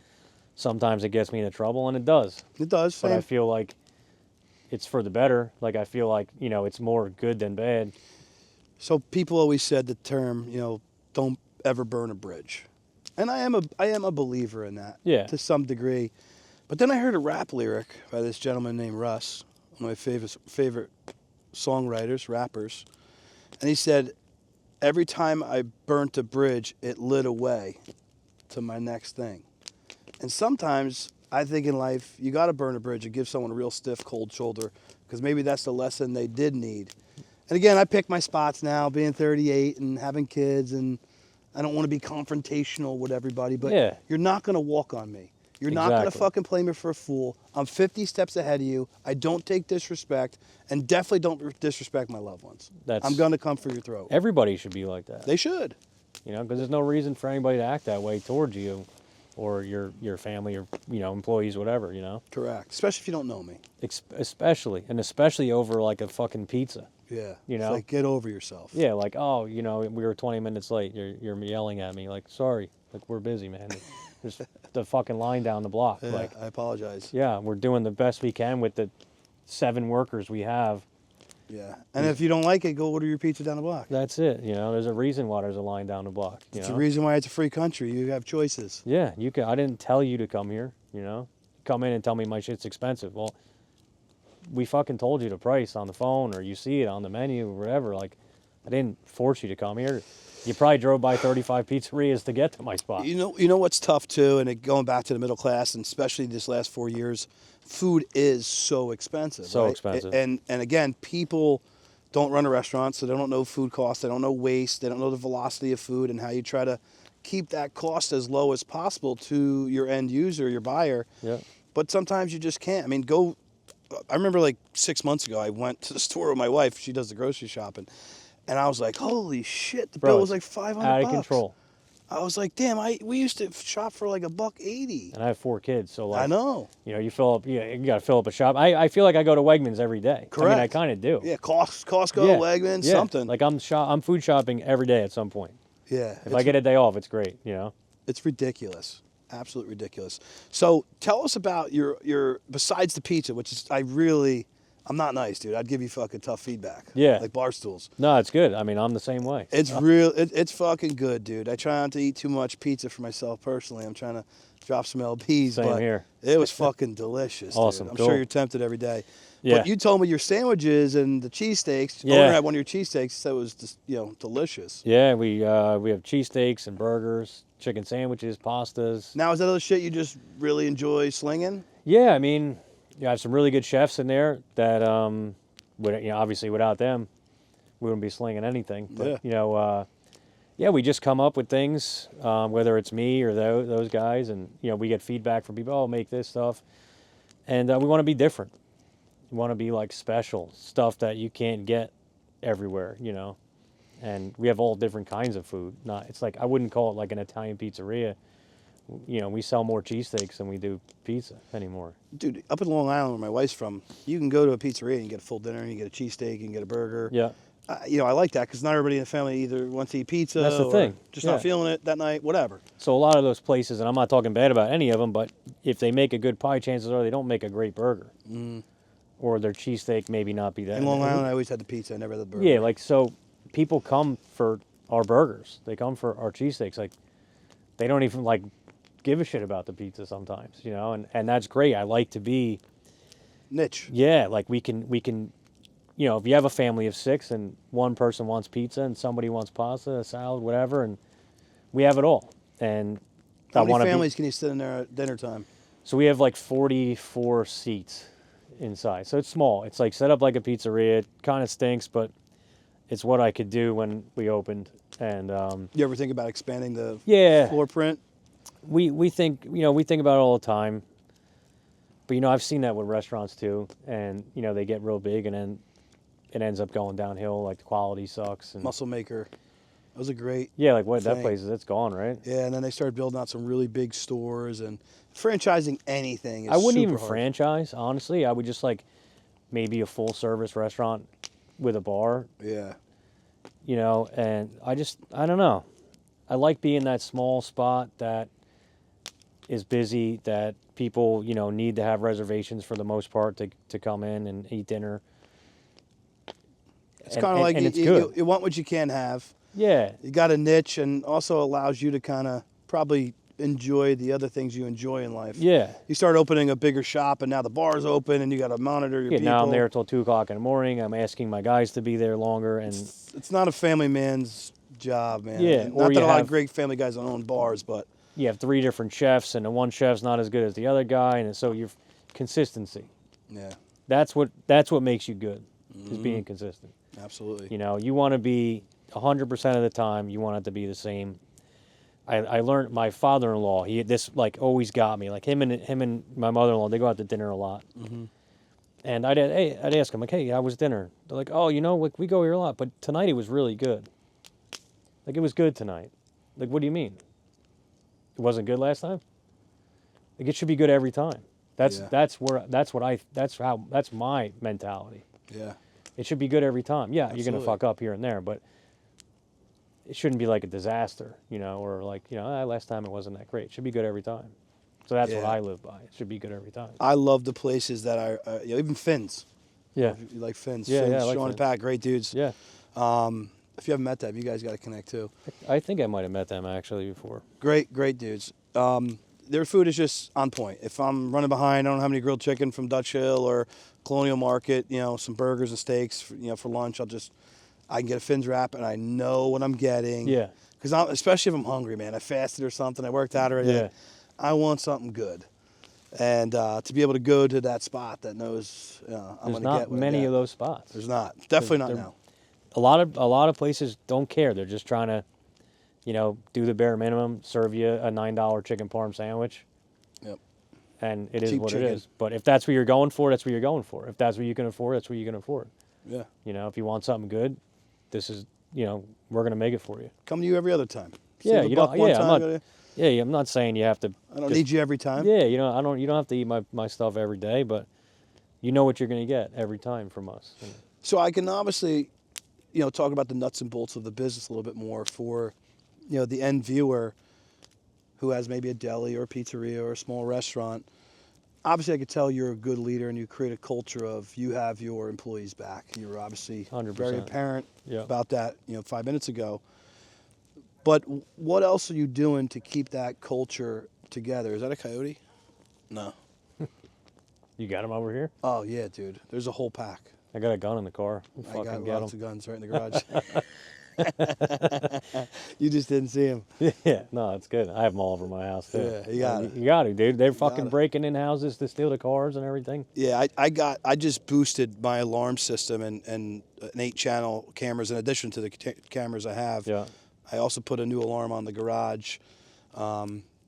sometimes it gets me into trouble, and it does. It does. But I feel like it's for the better. Like, I feel like, it's more good than bad. So people always said the term, don't ever burn a bridge. And I am a believer in that to some degree. But then I heard a rap lyric by this gentleman named Russ, one of my favorite songwriters, rappers. And he said, every time I burnt a bridge, it lit a way to my next thing. And sometimes I think in life, you got to burn a bridge and give someone a real stiff, cold shoulder, because maybe that's the lesson they did need. And again, I pick my spots now, being 38 and having kids, and I don't want to be confrontational with everybody, but you're not going to walk on me. You're not going to fucking play me for a fool. I'm 50 steps ahead of you. I don't take disrespect, and definitely don't disrespect my loved ones. I'm going to come for your throat. Everybody should be like that. They should. Because there's no reason for anybody to act that way towards you or your family or, employees, whatever, Correct. Especially if you don't know me. Especially over like a fucking pizza. Yeah. It's like, get over yourself. Yeah, like, oh, we were 20 minutes late. You're yelling at me. Like, sorry. Like, we're busy, man. There's the fucking line down the block. Yeah, like, I apologize. Yeah, we're doing the best we can with the 7 workers we have. Yeah. And if you don't like it, go order your pizza down the block. That's it. There's a reason why there's a line down the block. It's the reason why it's a free country. You have choices. Yeah, you can. I didn't tell you to come here, Come in and tell me my shit's expensive. Well, we fucking told you the price on the phone, or you see it on the menu or whatever. Like, I didn't force you to come here. You probably drove by 35 pizzerias to get to my spot. You know what's tough too, and going back to the middle class, and especially this last 4 years, food is so expensive. So right? expensive. And again, people don't run a restaurant, so they don't know food costs. They don't know waste. They don't know the velocity of food and how you try to keep that cost as low as possible to your end user, your buyer. Yeah. But sometimes you just can't. I mean, I remember like 6 months ago, I went to the store with my wife. She does the grocery shopping. And I was like, holy shit, the Bro, bill was it's like $500. out of control. I was like, damn, we used to shop for like $1.80. And I have 4 kids, so like I know. you know, you fill up. You got to fill up a shop. I feel like I go to Wegmans every day. Correct. I mean, I kind of do. Yeah, Costco, Yeah. Wegmans, Yeah. something. Like I'm food shopping every day at some point. Yeah. If I get a day off, it's great. You know. It's ridiculous. Absolutely ridiculous. So tell us about your besides the pizza, which is I'm not nice, dude. I'd give you fucking tough feedback. Yeah. Like bar stools. No, it's good. I mean, I'm the same way. It's it's fucking good, dude. I try not to eat too much pizza for myself personally. I'm trying to drop some LBs, Same but here. it was fucking delicious. Awesome, Dude. I'm cool. sure you're tempted every day. Yeah. But you told me your sandwiches and the cheesesteaks. Yeah. Owner had one of your cheesesteaks, so it was just, delicious. Yeah, we have cheesesteaks and burgers, chicken sandwiches, pastas. Now, is that other shit you just really enjoy slinging? Yeah, I mean, you have some really good chefs in there that obviously without them, we wouldn't be slinging anything. But Yeah. we just come up with things, whether it's me or those guys, and we get feedback from people. Oh, make this stuff, and we want to be different. We want to be like special stuff that you can't get everywhere. And we have all different kinds of food. It's like I wouldn't call it like an Italian pizzeria. We sell more cheesesteaks than we do pizza anymore. Dude, up in Long Island, where my wife's from, you can go to a pizzeria and get a full dinner. You get a cheesesteak, you can get a burger. Yeah. I like that because not everybody in the family either wants to eat pizza That's the or thing. just Yeah. not feeling it that night, whatever. So a lot of those places, and I'm not talking bad about any of them, but if they make a good pie, chances are they don't make a great burger. Or their cheesesteak maybe not be that. In Long Island, I always had the pizza. I never had the burger. Yeah, like so people come for our burgers. They come for our cheesesteaks. Like they don't even like give a shit about the pizza sometimes, and that's great. I like to be Niche. Yeah, like we can if you have a family of 6 and one person wants pizza and somebody wants pasta, a salad, whatever, and we have it all. And How I want many to families can you sit in there at dinner time? So we have like 44 seats inside. So it's small. It's like set up like a pizzeria. It kind of stinks, but it's what I could do when we opened. And You ever think about expanding the yeah, floor print? we think we think about it all the time. But I've seen that with restaurants too, and they get real big and then it ends up going downhill. Like the quality sucks. And Muscle Maker. That was a great yeah, like what that thing. place is, it's gone, right? Yeah, and then they started building out some really big stores, and franchising anything is I wouldn't even super hard. franchise, honestly. I would just like maybe a full service restaurant with a bar, Yeah. and I don't know. I like being that small spot that is busy, that people, need to have reservations for the most part to come in and eat dinner. It's kind of like and it's you, good. you want what you can have. Yeah. You got a niche, and also allows you to kind of probably enjoy the other things you enjoy in life. Yeah. You start opening a bigger shop, and now the bar's open, and you got to monitor your Yeah, people. now I'm there till 2 o'clock in the morning. I'm asking my guys to be there longer, and It's not a family man's job, man. Yeah, Not or that you a lot have- of great family guys don't own bars, but you have 3 different chefs, and the one chef's not as good as the other guy, and so you're consistency. yeah, That's what makes you good, is being consistent. absolutely. You want to be 100% of the time. You want it to be the same. I learned my father-in-law. This always got me. Like him and my mother-in-law, they go out to dinner a lot. And I'd ask them like, hey, how was dinner? They're like, oh, we go here a lot, but tonight it was really good. Like it was good tonight. Like what do you mean? It wasn't good last time? Like it should be good every time. That's my mentality. Yeah, It should be good every time. Yeah, you're Absolutely. gonna fuck up here and there, but it shouldn't be like a disaster, or like last time it wasn't that great. It should be good every time. So that's what Yeah. I live by. It should be good every time. I love the places that are even Finn's. Yeah, You like Finn's? Yeah, Finn's, yeah, I like Sean and Finn's. Pat, great dudes. yeah. If you haven't met them, you guys got to connect too. I think I might have met them actually before. Great dudes. Their food is just on point. If I'm running behind, I don't have any grilled chicken from Dutch Hill or Colonial Market, some burgers and steaks, for lunch. I can get a Finn's wrap and I know what I'm getting. Yeah. Because especially if I'm hungry, man. I fasted or something. I worked out already. Yeah. I want something good. And to be able to go to that spot that knows I'm There's going to get not what I many get. of those spots. There's not. Definitely not they're- now. A lot of places don't care. They're just trying to you know, do the bare minimum, serve you a $9 chicken parm sandwich. Yep. And it is Cheap what chicken. it is. But if that's what you're going for, that's what you're going for. If that's what you can afford, that's what you can afford. Yeah. You know, if you want something good, this is, you know, we're going to make it for you. Come to you every other time. Yeah, Save a you buck don't. one Yeah, time, I'm go not. to- Yeah, I'm not saying you have to. I don't just- need you every time. Yeah, you know, you don't have to eat my stuff every day, but you know what you're going to get every time from us. So I can obviously, you know, talk about the nuts and bolts of the business a little bit more for, you know, the end viewer who has maybe a deli or a pizzeria or a small restaurant. Obviously, I could tell you're a good leader and you create a culture of you have your employees back. You were obviously 100%. very apparent Yeah. about that, you know, 5 minutes ago. But what else are you doing to keep that culture together? Is that a coyote? No. You got them over here? Oh, yeah, dude. There's a whole pack. I got a gun in the car. We'll I fucking got get lots them. of guns right in the garage. You just didn't see them. Yeah, no, it's good. I have them all over my house too. Yeah, you got it. You got to, dude. They're fucking it. breaking in houses to steal the cars and everything. Yeah, I just boosted my alarm system and an 8-channel cameras in addition to the cameras I have. Yeah. I also put a new alarm on the garage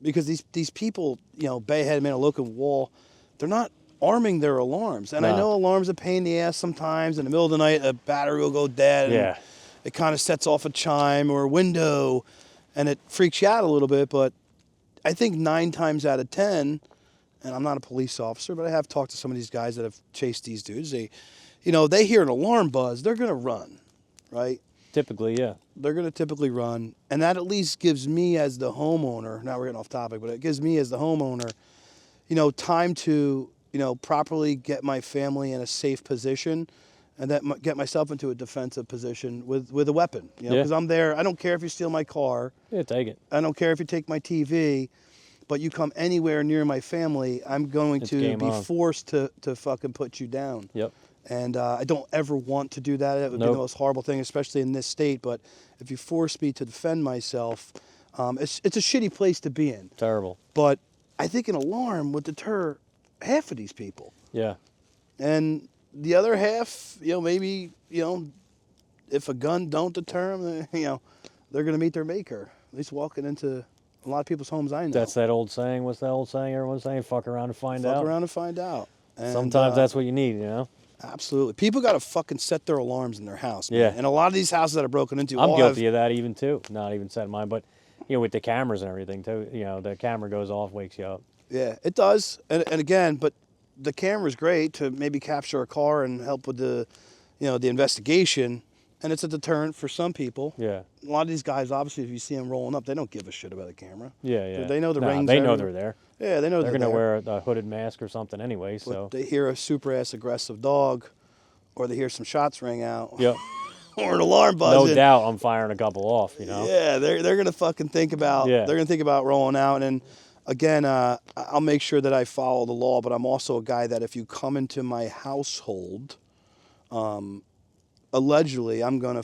because these people, you know, Bayhead, man, a local wall, they're not arming their alarms. And I No. know alarms are a pain in the ass sometimes. In the middle of the night, a battery will go dead. And Yeah. it kind of sets off a chime or a window, and it freaks you out a little bit. But I think 9 times out of 10, and I'm not a police officer, but I have talked to some of these guys that have chased these dudes. They hear an alarm buzz, they're gonna run, right? Typically, yeah. They're gonna typically run, and that at least gives me as the homeowner. Now we're getting off topic, but it gives me as the homeowner, you know, time to, you know, properly get my family in a safe position, and get myself into a defensive position with a weapon. You know, Yeah. because I'm there. I don't care if you steal my car. Yeah, take it. I don't care if you take my TV, but you come anywhere near my family, I'm going It's to game be on. forced to fucking put you down. Yep. And I don't ever want to do that. It would be Nope. the most horrible thing, especially in this state. But if you force me to defend myself, it's a shitty place to be in. Terrible. But I think an alarm would deter half of these people. Yeah. And the other half, you know, maybe, you know, if a gun don't deter them, you know, they're going to meet their maker. At least walking into a lot of people's homes I know. That's that old saying. What's that old saying everyone's saying? Fuck around and find out. Fuck around and find out. And, Sometimes that's what you need, you know? Absolutely. People got to fucking set their alarms in their house, man. Yeah. And a lot of these houses that are broken into I'm all guilty have, of that even too. Not even setting mine, but, you know, with the cameras and everything too, you know, the camera goes off, wakes you up. Yeah, it does. And again, but the camera's great to maybe capture a car and help with the, you know, the investigation. And it's a deterrent for some people. Yeah. A lot of these guys, obviously, if you see them rolling up, they don't give a shit about a camera. Yeah, yeah. They know the Nah, rings They are- know they're there. Yeah, they know They're they're going to there. wear a hooded mask or something anyway, so. But they hear a super ass aggressive dog, or they hear some shots ring out, Yep. or an alarm No buzzing. doubt I'm firing a couple off, you know? Yeah, they're gonna fucking think about. Yeah. They're gonna think about rolling out. And again, I'll make sure that I follow the law. But I'm also a guy that if you come into my household, allegedly, I'm gonna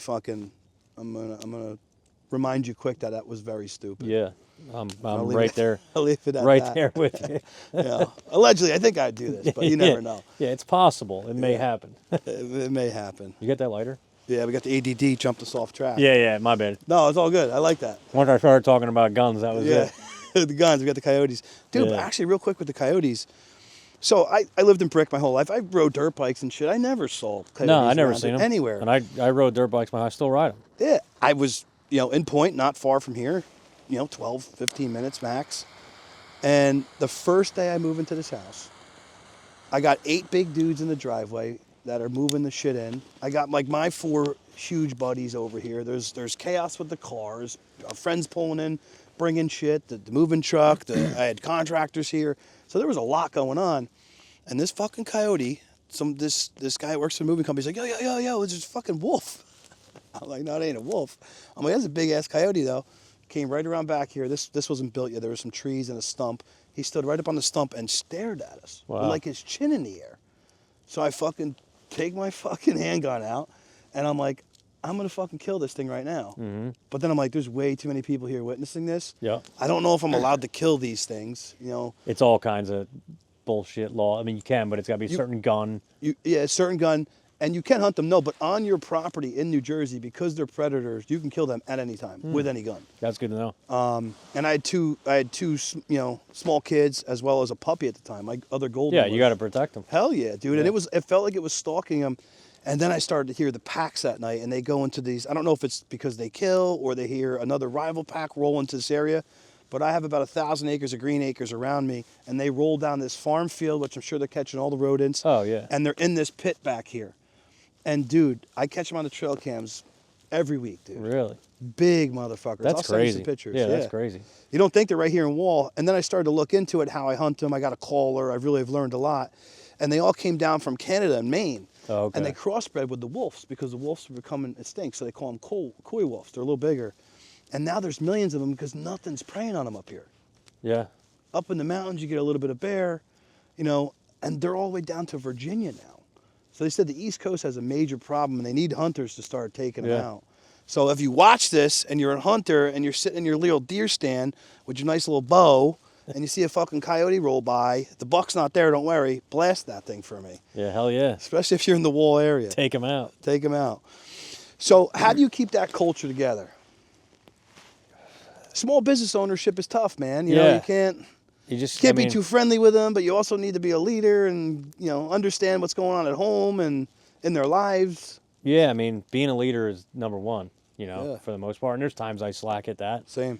remind you quick that was very stupid. Yeah. I'm leave right it- there. I'll leave it at Right that. there with you. Yeah. Allegedly, I think I'd do this, but you never know. Yeah, it's possible. It may happen. It may happen. You get that lighter? Yeah, we got the ADD jumped us off track. Yeah, my bad. No, it's all good. I like that. Once I started talking about guns, that was Yeah. it. The guns. We got the coyotes. Dude, but Yeah. actually, real quick with the coyotes. So I lived in Brick my whole life. I rode dirt bikes and shit. I never saw coyotes No, I never around seen them anywhere. And I rode dirt bikes, but I still ride them. Yeah, I was, you know, in Point, not far from here, you know, 12, 15 minutes max. And the first day I move into this house, I got 8 big dudes in the driveway that are moving the shit in. I got like my 4 huge buddies over here. There's chaos with the cars, friends pulling in, bringing shit, the moving truck, I had contractors here. So there was a lot going on. And this fucking coyote, this guy who works for a moving company, he's like, yo, it's just fucking wolf. I'm like, no, it ain't a wolf. I'm like, that's a big ass coyote though. Came right around back here. This wasn't built yet. There were some trees and a stump. He stood right up on the stump and stared at us with Wow. like his chin in the air. So I fucking take my fucking handgun out and I'm like, I'm gonna fucking kill this thing right now. Mm-hmm. But then I'm like, there's way too many people here witnessing this. Yeah. I don't know if I'm allowed to kill these things. You know, It's all kinds of bullshit law. I mean, you can, but it's got to be a certain gun. a certain gun. And you can hunt them, no, but on your property in New Jersey, because they're predators, you can kill them at any time with any gun. That's good to know. And I had two, small kids as well as a puppy at the time. My other golden. Yeah, was, you got to protect them. Hell yeah, dude. Yeah. And it felt like it was stalking them. And then I started to hear the packs at night, and they go into these. I don't know if it's because they kill or they hear another rival pack roll into this area, but I have about 1,000 acres of green acres around me, and they roll down this farm field, which I'm sure they're catching all the rodents. Oh, yeah. And they're in this pit back here. And dude, I catch them on the trail cams every week, dude. Really? Big motherfuckers. That's I'll send you crazy. some pictures. Yeah, that's crazy. You don't think they're right here in Wall. And then I started to look into it, how I hunt them. I got a caller. I really have learned a lot. And they all came down from Canada and Maine. Oh, okay. And they crossbred with the wolves because the wolves are becoming extinct. So they call them koi wolves. They're a little bigger. And now there's millions of them because nothing's preying on them up here. Yeah. Up in the mountains, you get a little bit of bear, and they're all the way down to Virginia now. So they said the East Coast has a major problem, and they need hunters to start taking them out. So if you watch this, and you're a hunter, and you're sitting in your little deer stand with your nice little bow, and you see a fucking coyote roll by, the buck's not there, don't worry, blast that thing for me. Yeah, hell yeah. Especially if you're in the Wall area. Take them out. Take them out. So how do you keep that culture together? Small business ownership is tough, man. You know, you can't be too friendly with them, but you also need to be a leader and, understand what's going on at home and in their lives. Yeah, I mean, being a leader is number one, for the most part. And there's times I slack at that. Same.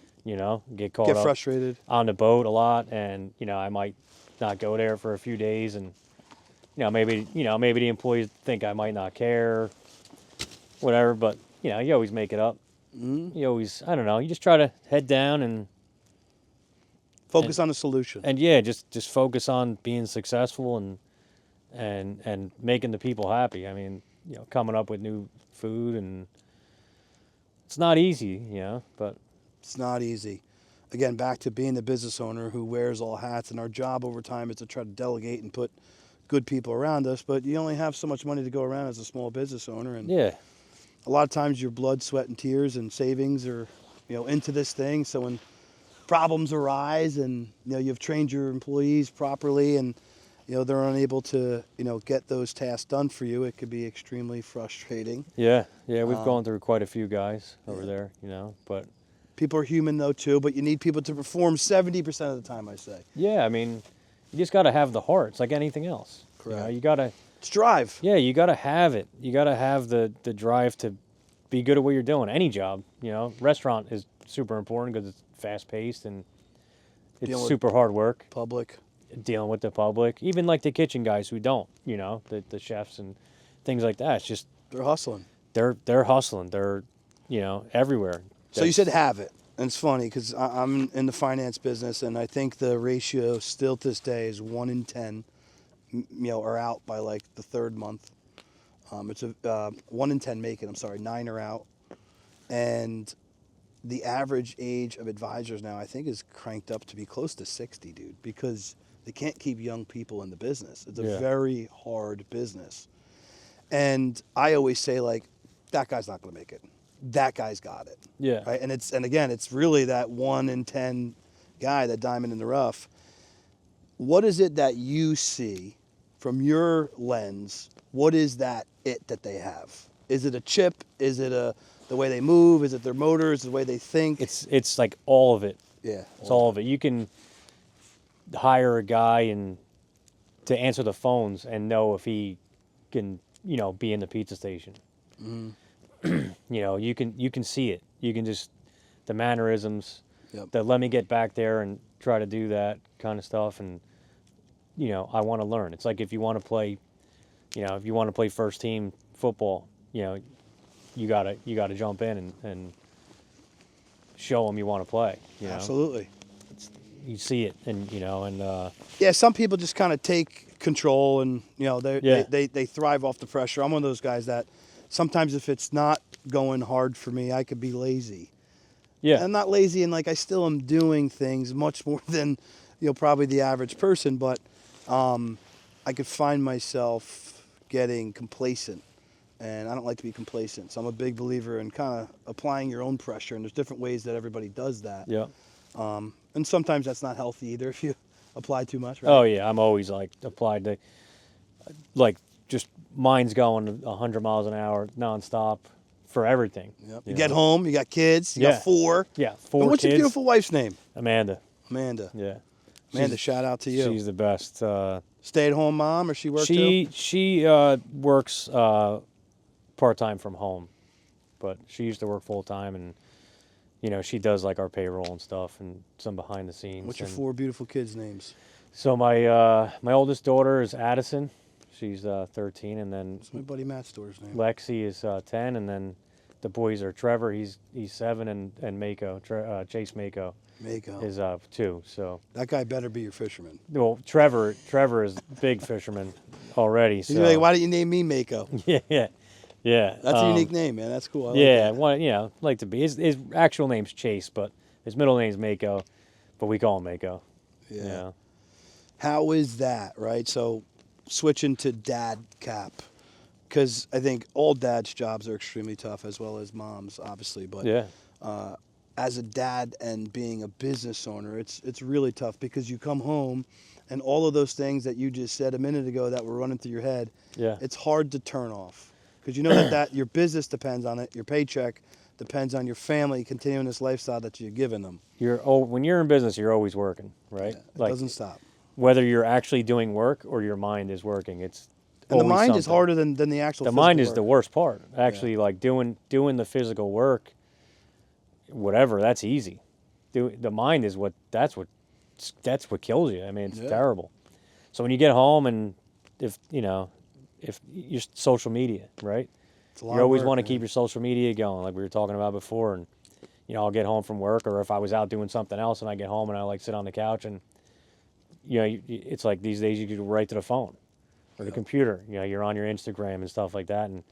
Get caught up frustrated on the boat a lot, and, I might not go there for a few days, and, maybe the employees think I might not care, whatever, but, you always make it up. Mm-hmm. You always, I don't know, you just try to head down and focus on the solution. And yeah, just focus on being successful and making the people happy. I mean, coming up with new food, and it's not easy, but it's not easy. Again, back to being the business owner who wears all hats, and our job over time is to try to delegate and put good people around us, but you only have so much money to go around as a small business owner, and yeah. A lot of times your blood, sweat, and tears and savings are, into this thing. So when problems arise and, you've trained your employees properly and, they're unable to, get those tasks done for you, it could be extremely frustrating. Yeah, we've gone through quite a few guys over there, but... People are human, though, too, but you need people to perform 70% of the time, I say. Yeah, I mean, you just got to have the heart. It's like anything else. Correct. You got to... It's drive. Yeah, you got to have it. You got to have the drive to be good at what you're doing. Any job, Restaurant is super important because it's fast-paced and it's super hard work. Dealing with the public. Even like the kitchen guys who don't, the chefs and things like that. It's just... They're hustling. They're hustling. They're, everywhere. So you said have it. And it's funny because I'm in the finance business, and I think the ratio still to this day is 1 in 10. Are out by like the third month. It's 1 in 10 make it. I'm sorry, 9 are out, and the average age of advisors now I think is cranked up to be close to 60, dude, because they can't keep young people in the business. It's a very hard business, and I always say like, that guy's not going to make it. That guy's got it. Yeah. Right. And again, it's really that 1 in 10 guy, that diamond in the rough. What is it that you see? From your lens, what is that that they have? Is it a chip? Is it the way they move? Is it their motors? The way they think? It's like all of it. Yeah, it's all of it. You can hire a guy to answer the phones and know if he can, be in the pizza station. Mm-hmm. You can see it. You can just the mannerisms. Yep. That let me get back there and try to do that kind of stuff and. I want to learn. It's like if you want to play, first team football, you gotta jump in and show them you want to play. Absolutely. You see it, and yeah. Some people just kind of take control, and they thrive off the pressure. I'm one of those guys that sometimes if it's not going hard for me, I could be lazy. Yeah. I'm not lazy, and like I still am doing things much more than probably the average person, but. I could find myself getting complacent, and I don't like to be complacent. So I'm a big believer in kind of applying your own pressure, and there's different ways that everybody does that. Yeah. And sometimes that's not healthy either if you apply too much, right? Oh yeah, I'm always like applied to, like just mind's going 100 miles an hour nonstop for everything. Yep. You get home, you got kids, you Yeah. got 4. Yeah, 4 And what's kids. your beautiful wife's name? Amanda. Amanda. Yeah. Amanda, shout out to you. She's the best. Stay-at-home mom, or she works too? She works part-time from home, but she used to work full-time, and she does like our payroll and stuff and some behind the scenes. What's your 4 beautiful kids' names? So my oldest daughter is Addison. She's 13, and then What's my buddy Matt's daughter's name? Lexi is 10, and then the boys are Trevor. He's 7, and Mako, Chase Mako Mako. is 2. So That guy better be your fisherman. well, Trevor is big fisherman already. He's So like, why don't you name me Mako? yeah. That's a unique name, man. That's cool. I like Yeah, that. well, like to be. His actual name's Chase, but his middle name's Mako, but we call him Mako. Yeah. How is that, right? So switching to dad cap, because I think all dads' jobs are extremely tough, as well as moms, obviously. But Yeah. as a dad and being a business owner, it's really tough because you come home and all of those things that you just said a minute ago that were running through your head, Yeah. it's hard to turn off because you know that your business depends on it, your paycheck depends on your family continuing this lifestyle that you're giving them. When you're in business, you're always working, right? It doesn't stop. Whether you're actually doing work or your mind is working, it's And the always mind is something. harder than the actual The physical mind is work. the worst part. Actually, like doing the physical work, whatever, that's easy. The mind is that's what kills you. I mean, it's terrible. So when you get home and if your social media, right? It's a lot You of always work, want to man. keep your social media going, like we were talking about before. And I'll get home from work, or if I was out doing something else and I get home and I like sit on the couch and it's like these days you can go right to the phone or the computer. You're on your Instagram and stuff like that, and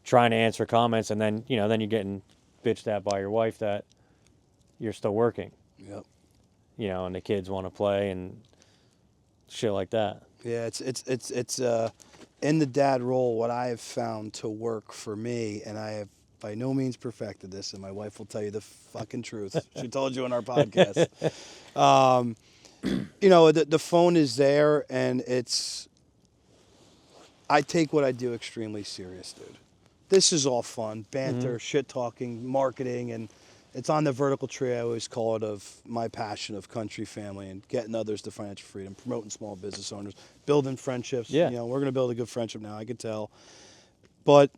trying to answer comments, and then then you're getting bitched at by your wife that you're still working. Yep. And the kids want to play and shit like that. Yeah, it's in the dad role. What I have found to work for me, and I have by no means perfected this, and my wife will tell you the fucking truth. She told you on our podcast. The phone is there, and I take what I do extremely serious, dude. This is all fun, banter, shit talking, marketing, and it's on the vertical tree, I always call it, of my passion of country, family, and getting others to financial freedom, promoting small business owners, building friendships. Yeah. We're going to build a good friendship now, I could tell. But,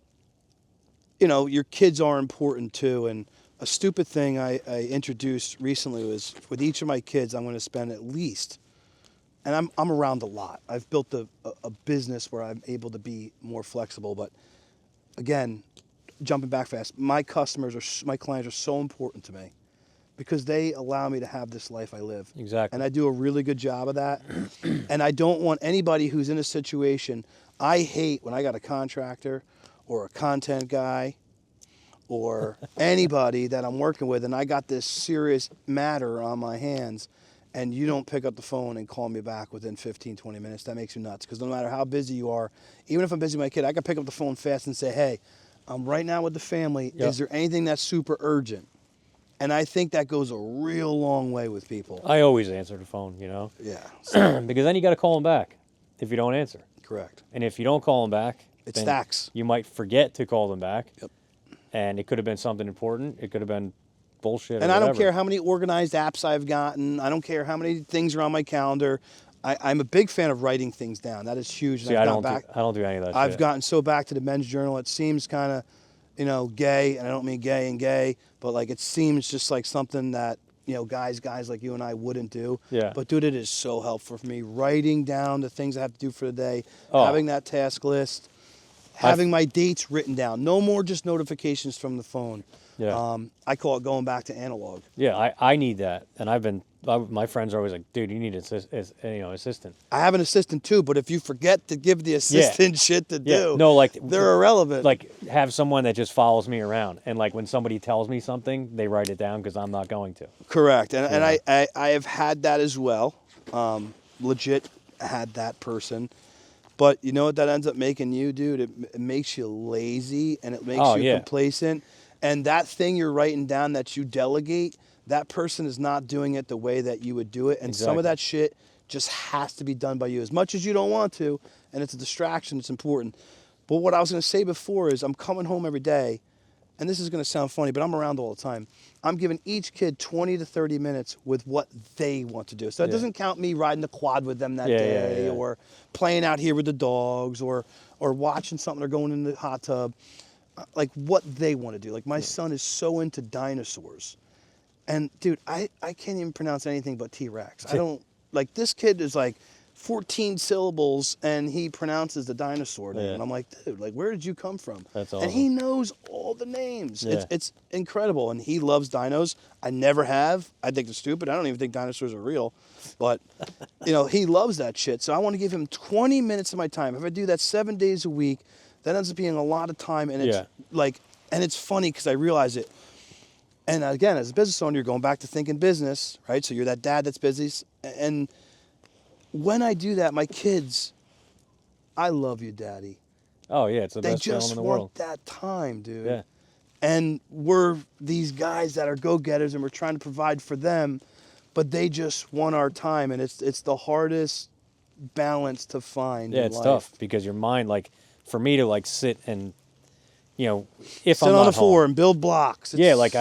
your kids are important too. And a stupid thing I introduced recently was with each of my kids, I'm going to spend at least, and I'm around a lot. I've built a business where I'm able to be more flexible. But again, jumping back fast, my clients are so important to me because they allow me to have this life I live. Exactly. And I do a really good job of that. And I don't want anybody who's in a situation, I hate when I got a contractor or a content guy or anybody that I'm working with and I got this serious matter on my hands and you don't pick up the phone and call me back within 15, 20 minutes. That makes me nuts because no matter how busy you are, even if I'm busy with my kid, I can pick up the phone fast and say, hey, I'm right now with the family. Yep. Is there anything that's super urgent? And I think that goes a real long way with people. I always answer the phone, Yeah, because then you got to call them back if you don't answer. correct. And if you don't call them back, It then stacks. You might forget to call them back. Yep. And it could have been something important. It could have been bullshit. And or I don't whatever. care how many organized apps I've gotten. I don't care how many things are on my calendar. I'm a big fan of writing things down. That is huge. See, I don't do any of that I've shit. gotten so back to the men's journal. It seems kind of, gay, and I don't mean gay and gay, but like it seems just like something that, guys like you and I wouldn't do. Yeah. But dude, it is so helpful for me. Writing down the things I have to do for the day, Oh. having that task list, having my dates written down. No more just notifications from the phone. Yeah. I call it going back to analog. Yeah, I need that. And my friends are always like, dude, you need an assistant. I have an assistant too, but if you forget to give the assistant shit to do, No, like they're irrelevant. Like have someone that just follows me around, and like when somebody tells me something, they write it down because I'm not going to. Correct, and I have had that as well. Legit had that person, but you know what that ends up making you, dude? It makes you lazy and it makes you complacent. And that thing you're writing down that you delegate, that person is not doing it the way that you would do it. And some of Exactly. that shit just has to be done by you as much as you don't want to, and it's a distraction. It's important. But what I was going to say before is I'm coming home every day, and this is going to sound funny, but I'm around all the time. I'm giving each kid 20 to 30 minutes with what they want to do. So it doesn't count me riding the quad with them that day or playing out here with the dogs or watching something or going in the hot tub. Like what they want to do. Like my son is so into dinosaurs. And dude, I can't even pronounce anything but T-Rex. I don't, like this kid is like 14 syllables and he pronounces the dinosaur name. And I'm like, dude, like where did you come from? That's awesome. And he knows all the names. Yeah. It's incredible. And he loves dinos. I never have. I think they're stupid. I don't even think dinosaurs are real. But, you know, he loves that shit. So I want to give him 20 minutes of my time. If I do that 7 days a week, that ends up being a lot of time. And it's like, and it's funny because I realize it. And again, as a business owner, you're going back to thinking business, right? So you're that dad that's busy. And when I do that, my kids, I love you, Daddy. Oh, yeah, it's the best feeling in the world. They just want that time, dude. Yeah. And we're these guys that are go-getters and we're trying to provide for them, but they just want our time. And it's the hardest balance to find in Yeah, it's life. tough because your mind, like, for me to, like, sit and, you know, if Sit I'm on not the floor home, and build blocks. yeah, like,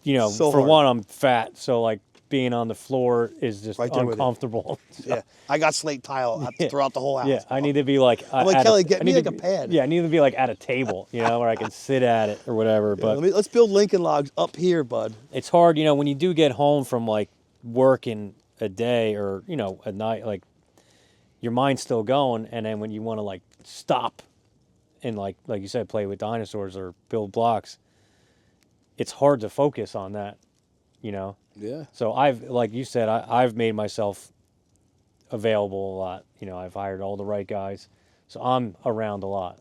you know, So for hard. one, I'm fat, so, like, being on the floor is just Right there with you. uncomfortable. Yeah, I got slate tile throughout the whole house. Yeah, I need to be like. I'm like, at Kelly, a, get I me need like to a be- pad. Yeah, I need to be like at a table, you know, where I can sit at it or whatever. Yeah, But let's build Lincoln logs up here, bud. it's hard, you know, when you do get home from like working a day or you know a night, like your mind's still going, and then when you want to like stop and like you said, play with dinosaurs or build blocks, it's hard to focus on that, you know. Yeah. So I've, like you said, I've made myself available a lot. You know, I've hired all the right guys, so I'm around a lot.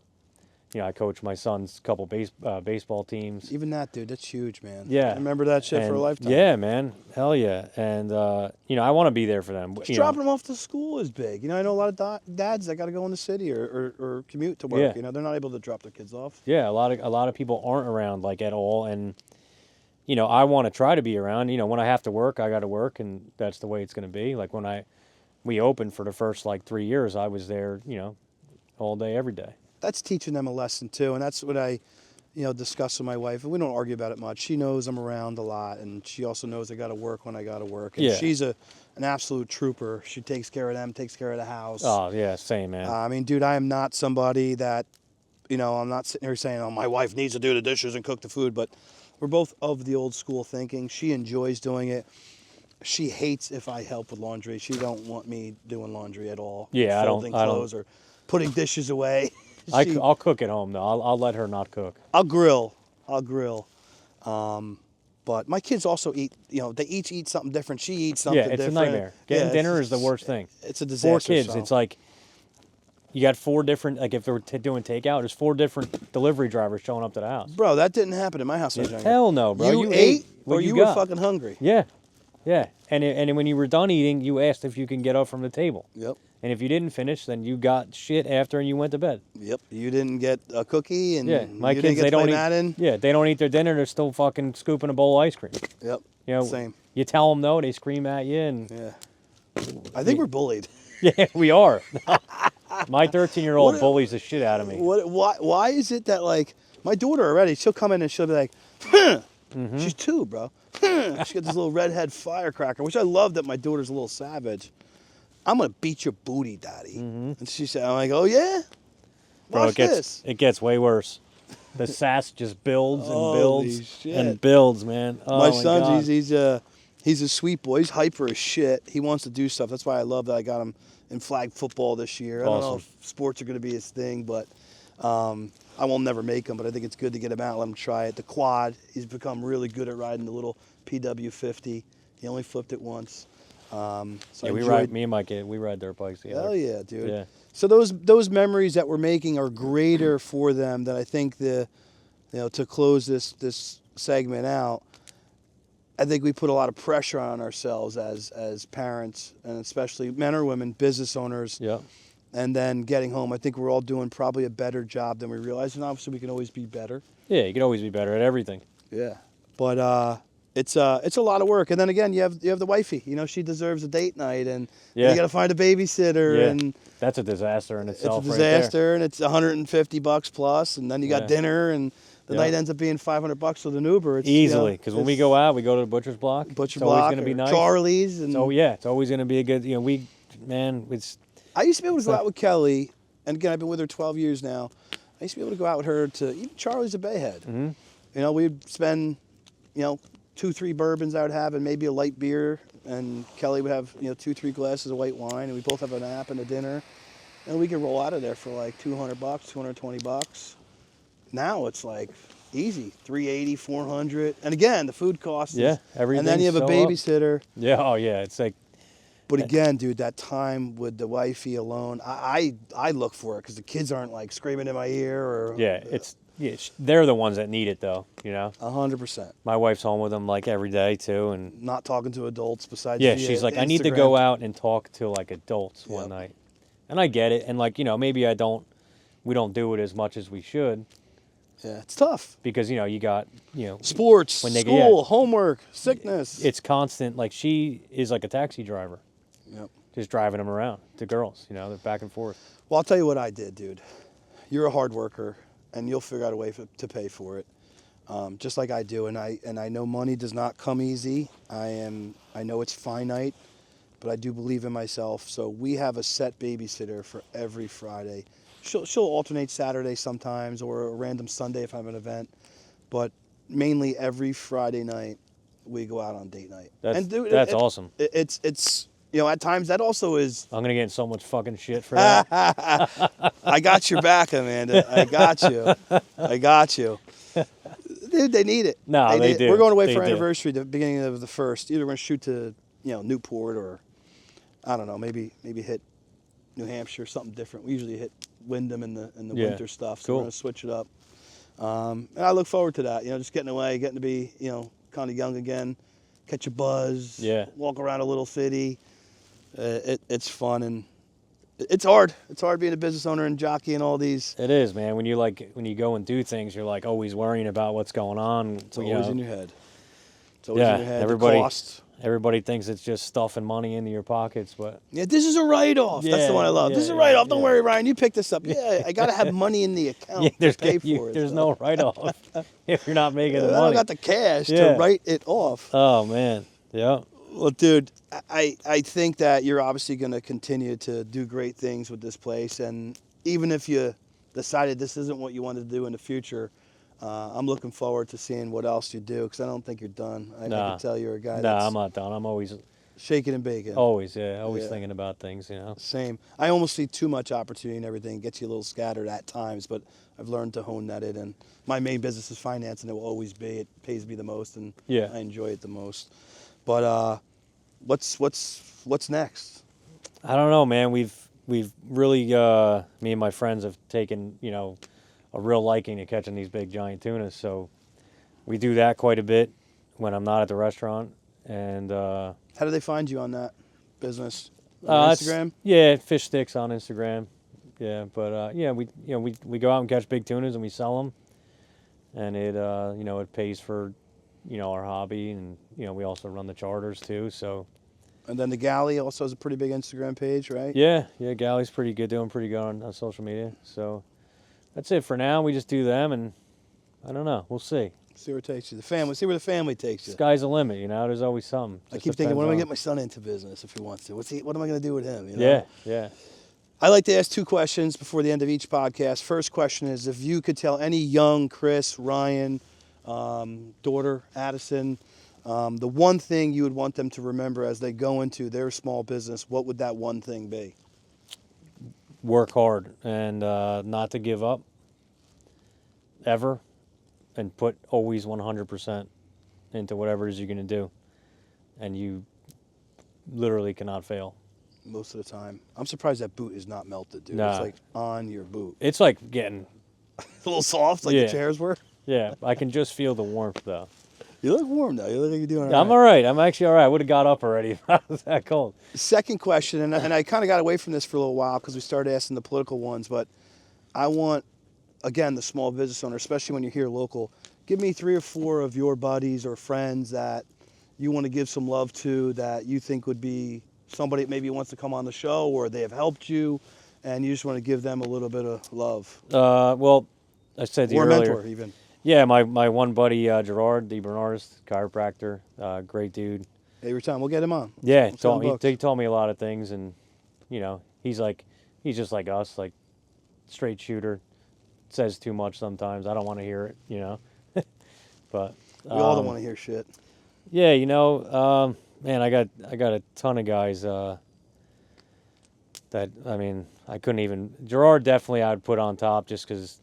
You know, I coach my son's couple baseball teams. Even that, dude, that's huge, man. Yeah. I remember that shit for a And, lifetime. Yeah, man, hell yeah. And you know, I want to be there for them. Just you dropping know. them off to school is big. You know, I know a lot of dads that got to go in the city or commute to work. Yeah. You know, they're not able to drop their kids off. Yeah, a lot of people aren't around like at all, and you know, I want to try to be around. You know, when I have to work, I got to work, and that's the way it's going to be. Like when we opened for the first like 3 years, I was there, you know, all day, every day. That's teaching them a lesson too, and that's what I, you know, discuss with my wife. And we don't argue about it much. She knows I'm around a lot, and she also knows I got to work when I got to work. And Yeah. she's an absolute trooper. She takes care of them, takes care of the house. Oh yeah, same man. I mean, dude, I am not somebody that, you know, I'm not sitting here saying, oh, my wife needs to do the dishes and cook the food, but we're both of the old school thinking. She enjoys doing it. She hates if I help with laundry. She don't want me doing laundry at all. Yeah, I don't- folding I don't- clothes or putting dishes away. I'll cook at home though. I'll let her not cook. I'll grill. But my kids also eat, you know, they each eat something different. She eats something Yeah, it's different. a nightmare. Getting Yeah, dinner is the worst thing. It's a disaster. 4 kids. so. It's like you got 4 different. Like if they were doing takeout, there's 4 different delivery drivers showing up to the house. Bro, that didn't happen in my house. When I was younger. Hell no, bro. You ate what or you got. were fucking hungry. Yeah, yeah. And when you were done eating, you asked if you can get up from the table. Yep. And if you didn't finish, then you got shit after and you went to bed. Yep. You didn't get a cookie, and Yeah, my you kids didn't get they to play don't eat. Madden. Yeah, they don't eat their dinner. They're still fucking scooping a bowl of ice cream. Yep. You know, Same. You tell them no, they scream at you, and Yeah. I think we're bullied. yeah, we are. My 13-year-old What- bullies the shit out of me. Why is it that, like, my daughter already, she'll come in and she'll be like, huh. Mm-hmm. She's 2, bro. Huh. She got this little redhead firecracker, which I love that my daughter's a little savage. I'm going to beat your booty, Daddy. And she said, I'm like, oh, yeah? Bro, Watch this. it gets way worse. The sass just builds and Holy builds shit. and builds, man. Oh, my my son, God. he's a sweet boy. He's hyper as shit. He wants to do stuff. That's why I love that I got him in flag football this year. I don't know Awesome. if sports are going to be his thing, but I will never make him. But I think it's good to get him out, let him try it. The quad, he's become really good at riding the little PW50. He only flipped it once. So Yeah, I we enjoyed- ride. Me and my kid, we ride dirt bikes together. Hell yeah, dude. Yeah. So those memories that we're making are greater for them than I think to close this segment out. I think we put a lot of pressure on ourselves as parents, and especially men or women, business owners. Yeah. And then getting home, I think we're all doing probably a better job than we realize. And obviously, we can always be better. Yeah, you could always be better at everything. Yeah. But it's a lot of work. And then again, you have the wifey. You know, she deserves a date night, and Yeah. you got to find a babysitter, Yeah. and That's a disaster in it's itself. a disaster, and it's $150 plus, and then you got Yeah. dinner, and the Yeah. night ends up being $500 with an Uber. It's, Easily, because when we go out, we go to the butcher's block. Butcher it's always Block going to be or nice. Charlie's, and So yeah, it's always going to be a good. It's I used to be able to go out with Kelly, and again, I've been with her 12 years now. I used to be able to go out with her to even Charlie's at Bayhead. Mm-hmm. You know, we'd spend, 2-3 bourbons I would have, and maybe a light beer, and Kelly would have 2-3 glasses of white wine, and we both have a nap and a dinner, and we could roll out of there for like $200, $220. Now it's like easy, $380, $400, and again, the food costs. everything. And then you have a babysitter. Yeah, oh yeah, it's like But again, dude, that time with the wifey alone, I look for it because the kids aren't like screaming in my ear or. they're the ones that need it though. 100%. My wife's home with them like every day too, and Not talking to adults besides. yeah, via she's like, I need to Instagram. go out and talk to like adults one Yep. night, and I get it, and like maybe we don't do it as much as we should Yeah, it's tough. because you got Sports, When they- school, homework, sickness. it's constant. Like she is like a taxi driver, Yep. just driving them around. The girls, they're back and forth. Well, I'll tell you what I did, dude. You're a hard worker, and you'll figure out a way to pay for it, just like I do. And I know money does not come easy. I know it's finite, but I do believe in myself. So we have a set babysitter for every Friday. She'll alternate Saturday sometimes, or a random Sunday if I have an event, but mainly every Friday night we go out on date night. That's awesome. It's at times that also is. I'm gonna get in so much fucking shit for that. I got your back, Amanda. I got you. Dude, they need it. No, they do. We're going away They for our do. anniversary, the beginning of the 1st. Either we're going to shoot to, Newport, or, I don't know, maybe hit New Hampshire, something different. We usually hit Wyndham in the Yeah. winter stuff, so Cool. we're going to switch it up. And I look forward to that, just getting away, getting to be, kind of young again, catch a buzz, Yeah. walk around a little city. It's fun, and it's hard. It's hard being a business owner and jockey and all these. It is, man. When you go and do things, you're like always worrying about what's going on. It's always in your head. It's always Yeah, in your head. everybody- The cost. Everybody thinks it's just stuffing money into your pockets, but Yeah, this is a write-off. That's the Yeah, one I love. yeah, This is a write-off. Don't yeah. worry, Ryan. You picked this up. Yeah, I got to have money in the account to pay for it. there's so. no write-off if you're not making the I don't money. got the cash Yeah. to write it off. Oh man, yeah. Well, dude, I think that you're obviously going to continue to do great things with this place. And even if you decided this isn't what you wanted to do in the future, I'm looking forward to seeing what else you do, because I don't think you're done. I Nah. can tell you're a guy No, that's I'm not done. I'm always shaking and baking. always Yeah. thinking about things. Same. I almost see too much opportunity and everything. It gets you a little scattered at times, but I've learned to hone that in. And my main business is finance, and it will always be. It pays me the most, and Yeah. I enjoy it the most. But what's next? I don't know, man. We've really me and my friends have taken a real liking to catching these big giant tunas. So we do that quite a bit when I'm not at the restaurant. And How do they find you on that business? On it's- Instagram? Yeah, fish sticks on Instagram. Yeah, but we go out and catch big tunas and we sell them, and it pays for our hobby, and we also run the charters too. So And then the galley also has a pretty big Instagram page, right? yeah, Galley's pretty good, doing pretty good on social media. So that's it for now. We just do them, and I don't know. We'll see. See where it takes you. The family. See where the family takes you. Sky's the limit, There's always something. I Just keep thinking, when am I depends going to get my son into business if he wants to? What am I going to do with him? on- Yeah. I like to ask 2 questions before the end of each podcast. First question is, if you could tell any young Kris, Ryan, daughter, Addison, the one thing you would want them to remember as they go into their small business, what would that one thing be? Work hard and not to give up ever, and put always 100% into whatever it is you're going to do, and you literally cannot fail. Most of the time. I'm surprised that boot is not melted, dude. Nah. It's like on your boot. It's like getting, A little soft, like Yeah. the chairs were. yeah, I can just feel the warmth though. You look warm, though. You look like you're doing all right. I'm all right. I'm actually all right. I would have got up already if I was that cold. Second question, and I kind of got away from this for a little while because we started asking the political ones, but I want, again, the small business owner, especially when you're here local, give me 3 or 4 of your buddies or friends that you want to give some love to, that you think would be somebody that maybe wants to come on the show, or they have helped you, and you just want to give them a little bit of love. Well, I said to you Or a earlier. mentor, even. Yeah, my one buddy Gerard DeBernard's chiropractor, great dude. Every time. We'll get him on. Yeah, Let's get him booked. he told me a lot of things, and you know, he's just like us, like straight shooter. Says too much sometimes. I don't want to hear it, you know. But We all don't want to hear shit. yeah, you know, man, I got a ton of guys that I mean, I couldn't even. Gerard definitely I'd put on top just because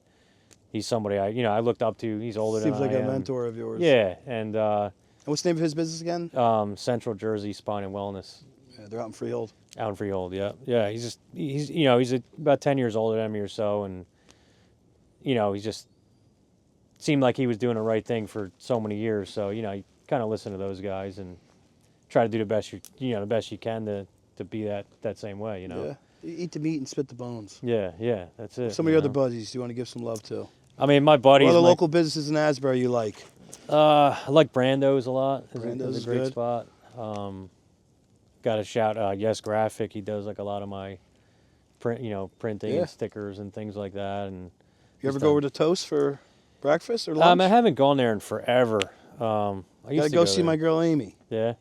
he's somebody I looked up to. He's older Seems than like I a am. mentor of yours. Yeah, and And what's the name of his business again? Central Jersey Spine and Wellness. Yeah, they're out in Freehold. Out in Freehold, yeah. Yeah, he's about 10 years older than me or so, and, you know, he just seemed like he was doing the right thing for so many years. So, you know, you kind of listen to those guys and try to do the best the best you can to be that same way, you know. Yeah. You eat the meat and spit the bones. Yeah, that's it. Some of your other buddies you want to give some love to. I mean, my buddies. What other local businesses in Asbury you like? I like Brando's a lot. Brando's It's a great good. spot. Got to shout Yes Graphic. He does like a lot of my printing Yeah. and stickers and things like that. And You ever just, go over to Toast for breakfast or lunch? I haven't gone there in forever. I used Gotta to go see there. my girl Amy. Yeah.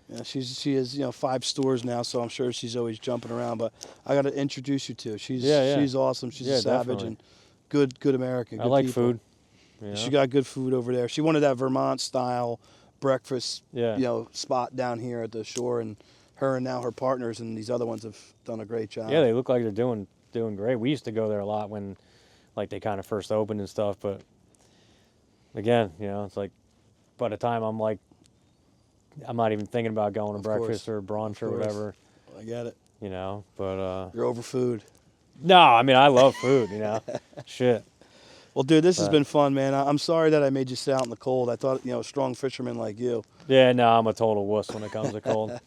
Yeah, she has 5 stores now, so I'm sure she's always jumping around. But I got to introduce you to. She's awesome. She's a savage definitely. and good American. I Good like people. food. You know? She got good food over there. She wanted that Vermont style breakfast, Yeah. spot down here at the shore, and her and now her partners and these other ones have done a great job. Yeah, they look like they're doing great. We used to go there a lot when, like, they kind of first opened and stuff. But again, you know, it's like by the time I'm not even thinking about going to Of breakfast course. or brunch or Of course. whatever, I get it. you know. But You're over food. no, I mean I love food, you know. Shit. Well, dude, this has But- been fun, man. I'm sorry that I made you sit out in the cold. I thought, a strong fisherman like you. Yeah, no, I'm a total wuss when it comes to cold.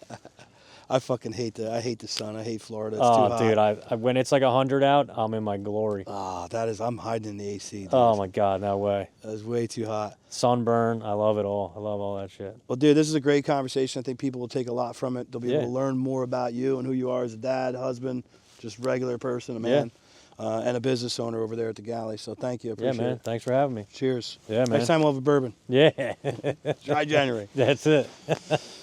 I fucking hate the sun. I hate Florida. It's Oh, too hot. dude, I when it's like 100 out, I'm in my glory. I'm hiding in the AC, dude. Oh my God, no way. That is way too hot. Sunburn, I love it all. I love all that shit. Well, dude, this is a great conversation. I think people will take a lot from it. They'll be able Yeah. to learn more about you and who you are as a dad, husband, just regular person, a man, and a business owner over there at the galley. So thank you. I appreciate Yeah, man. it. Thanks for having me. Cheers. Yeah, man. Next time we'll have a bourbon. Yeah. Dry January. That's it.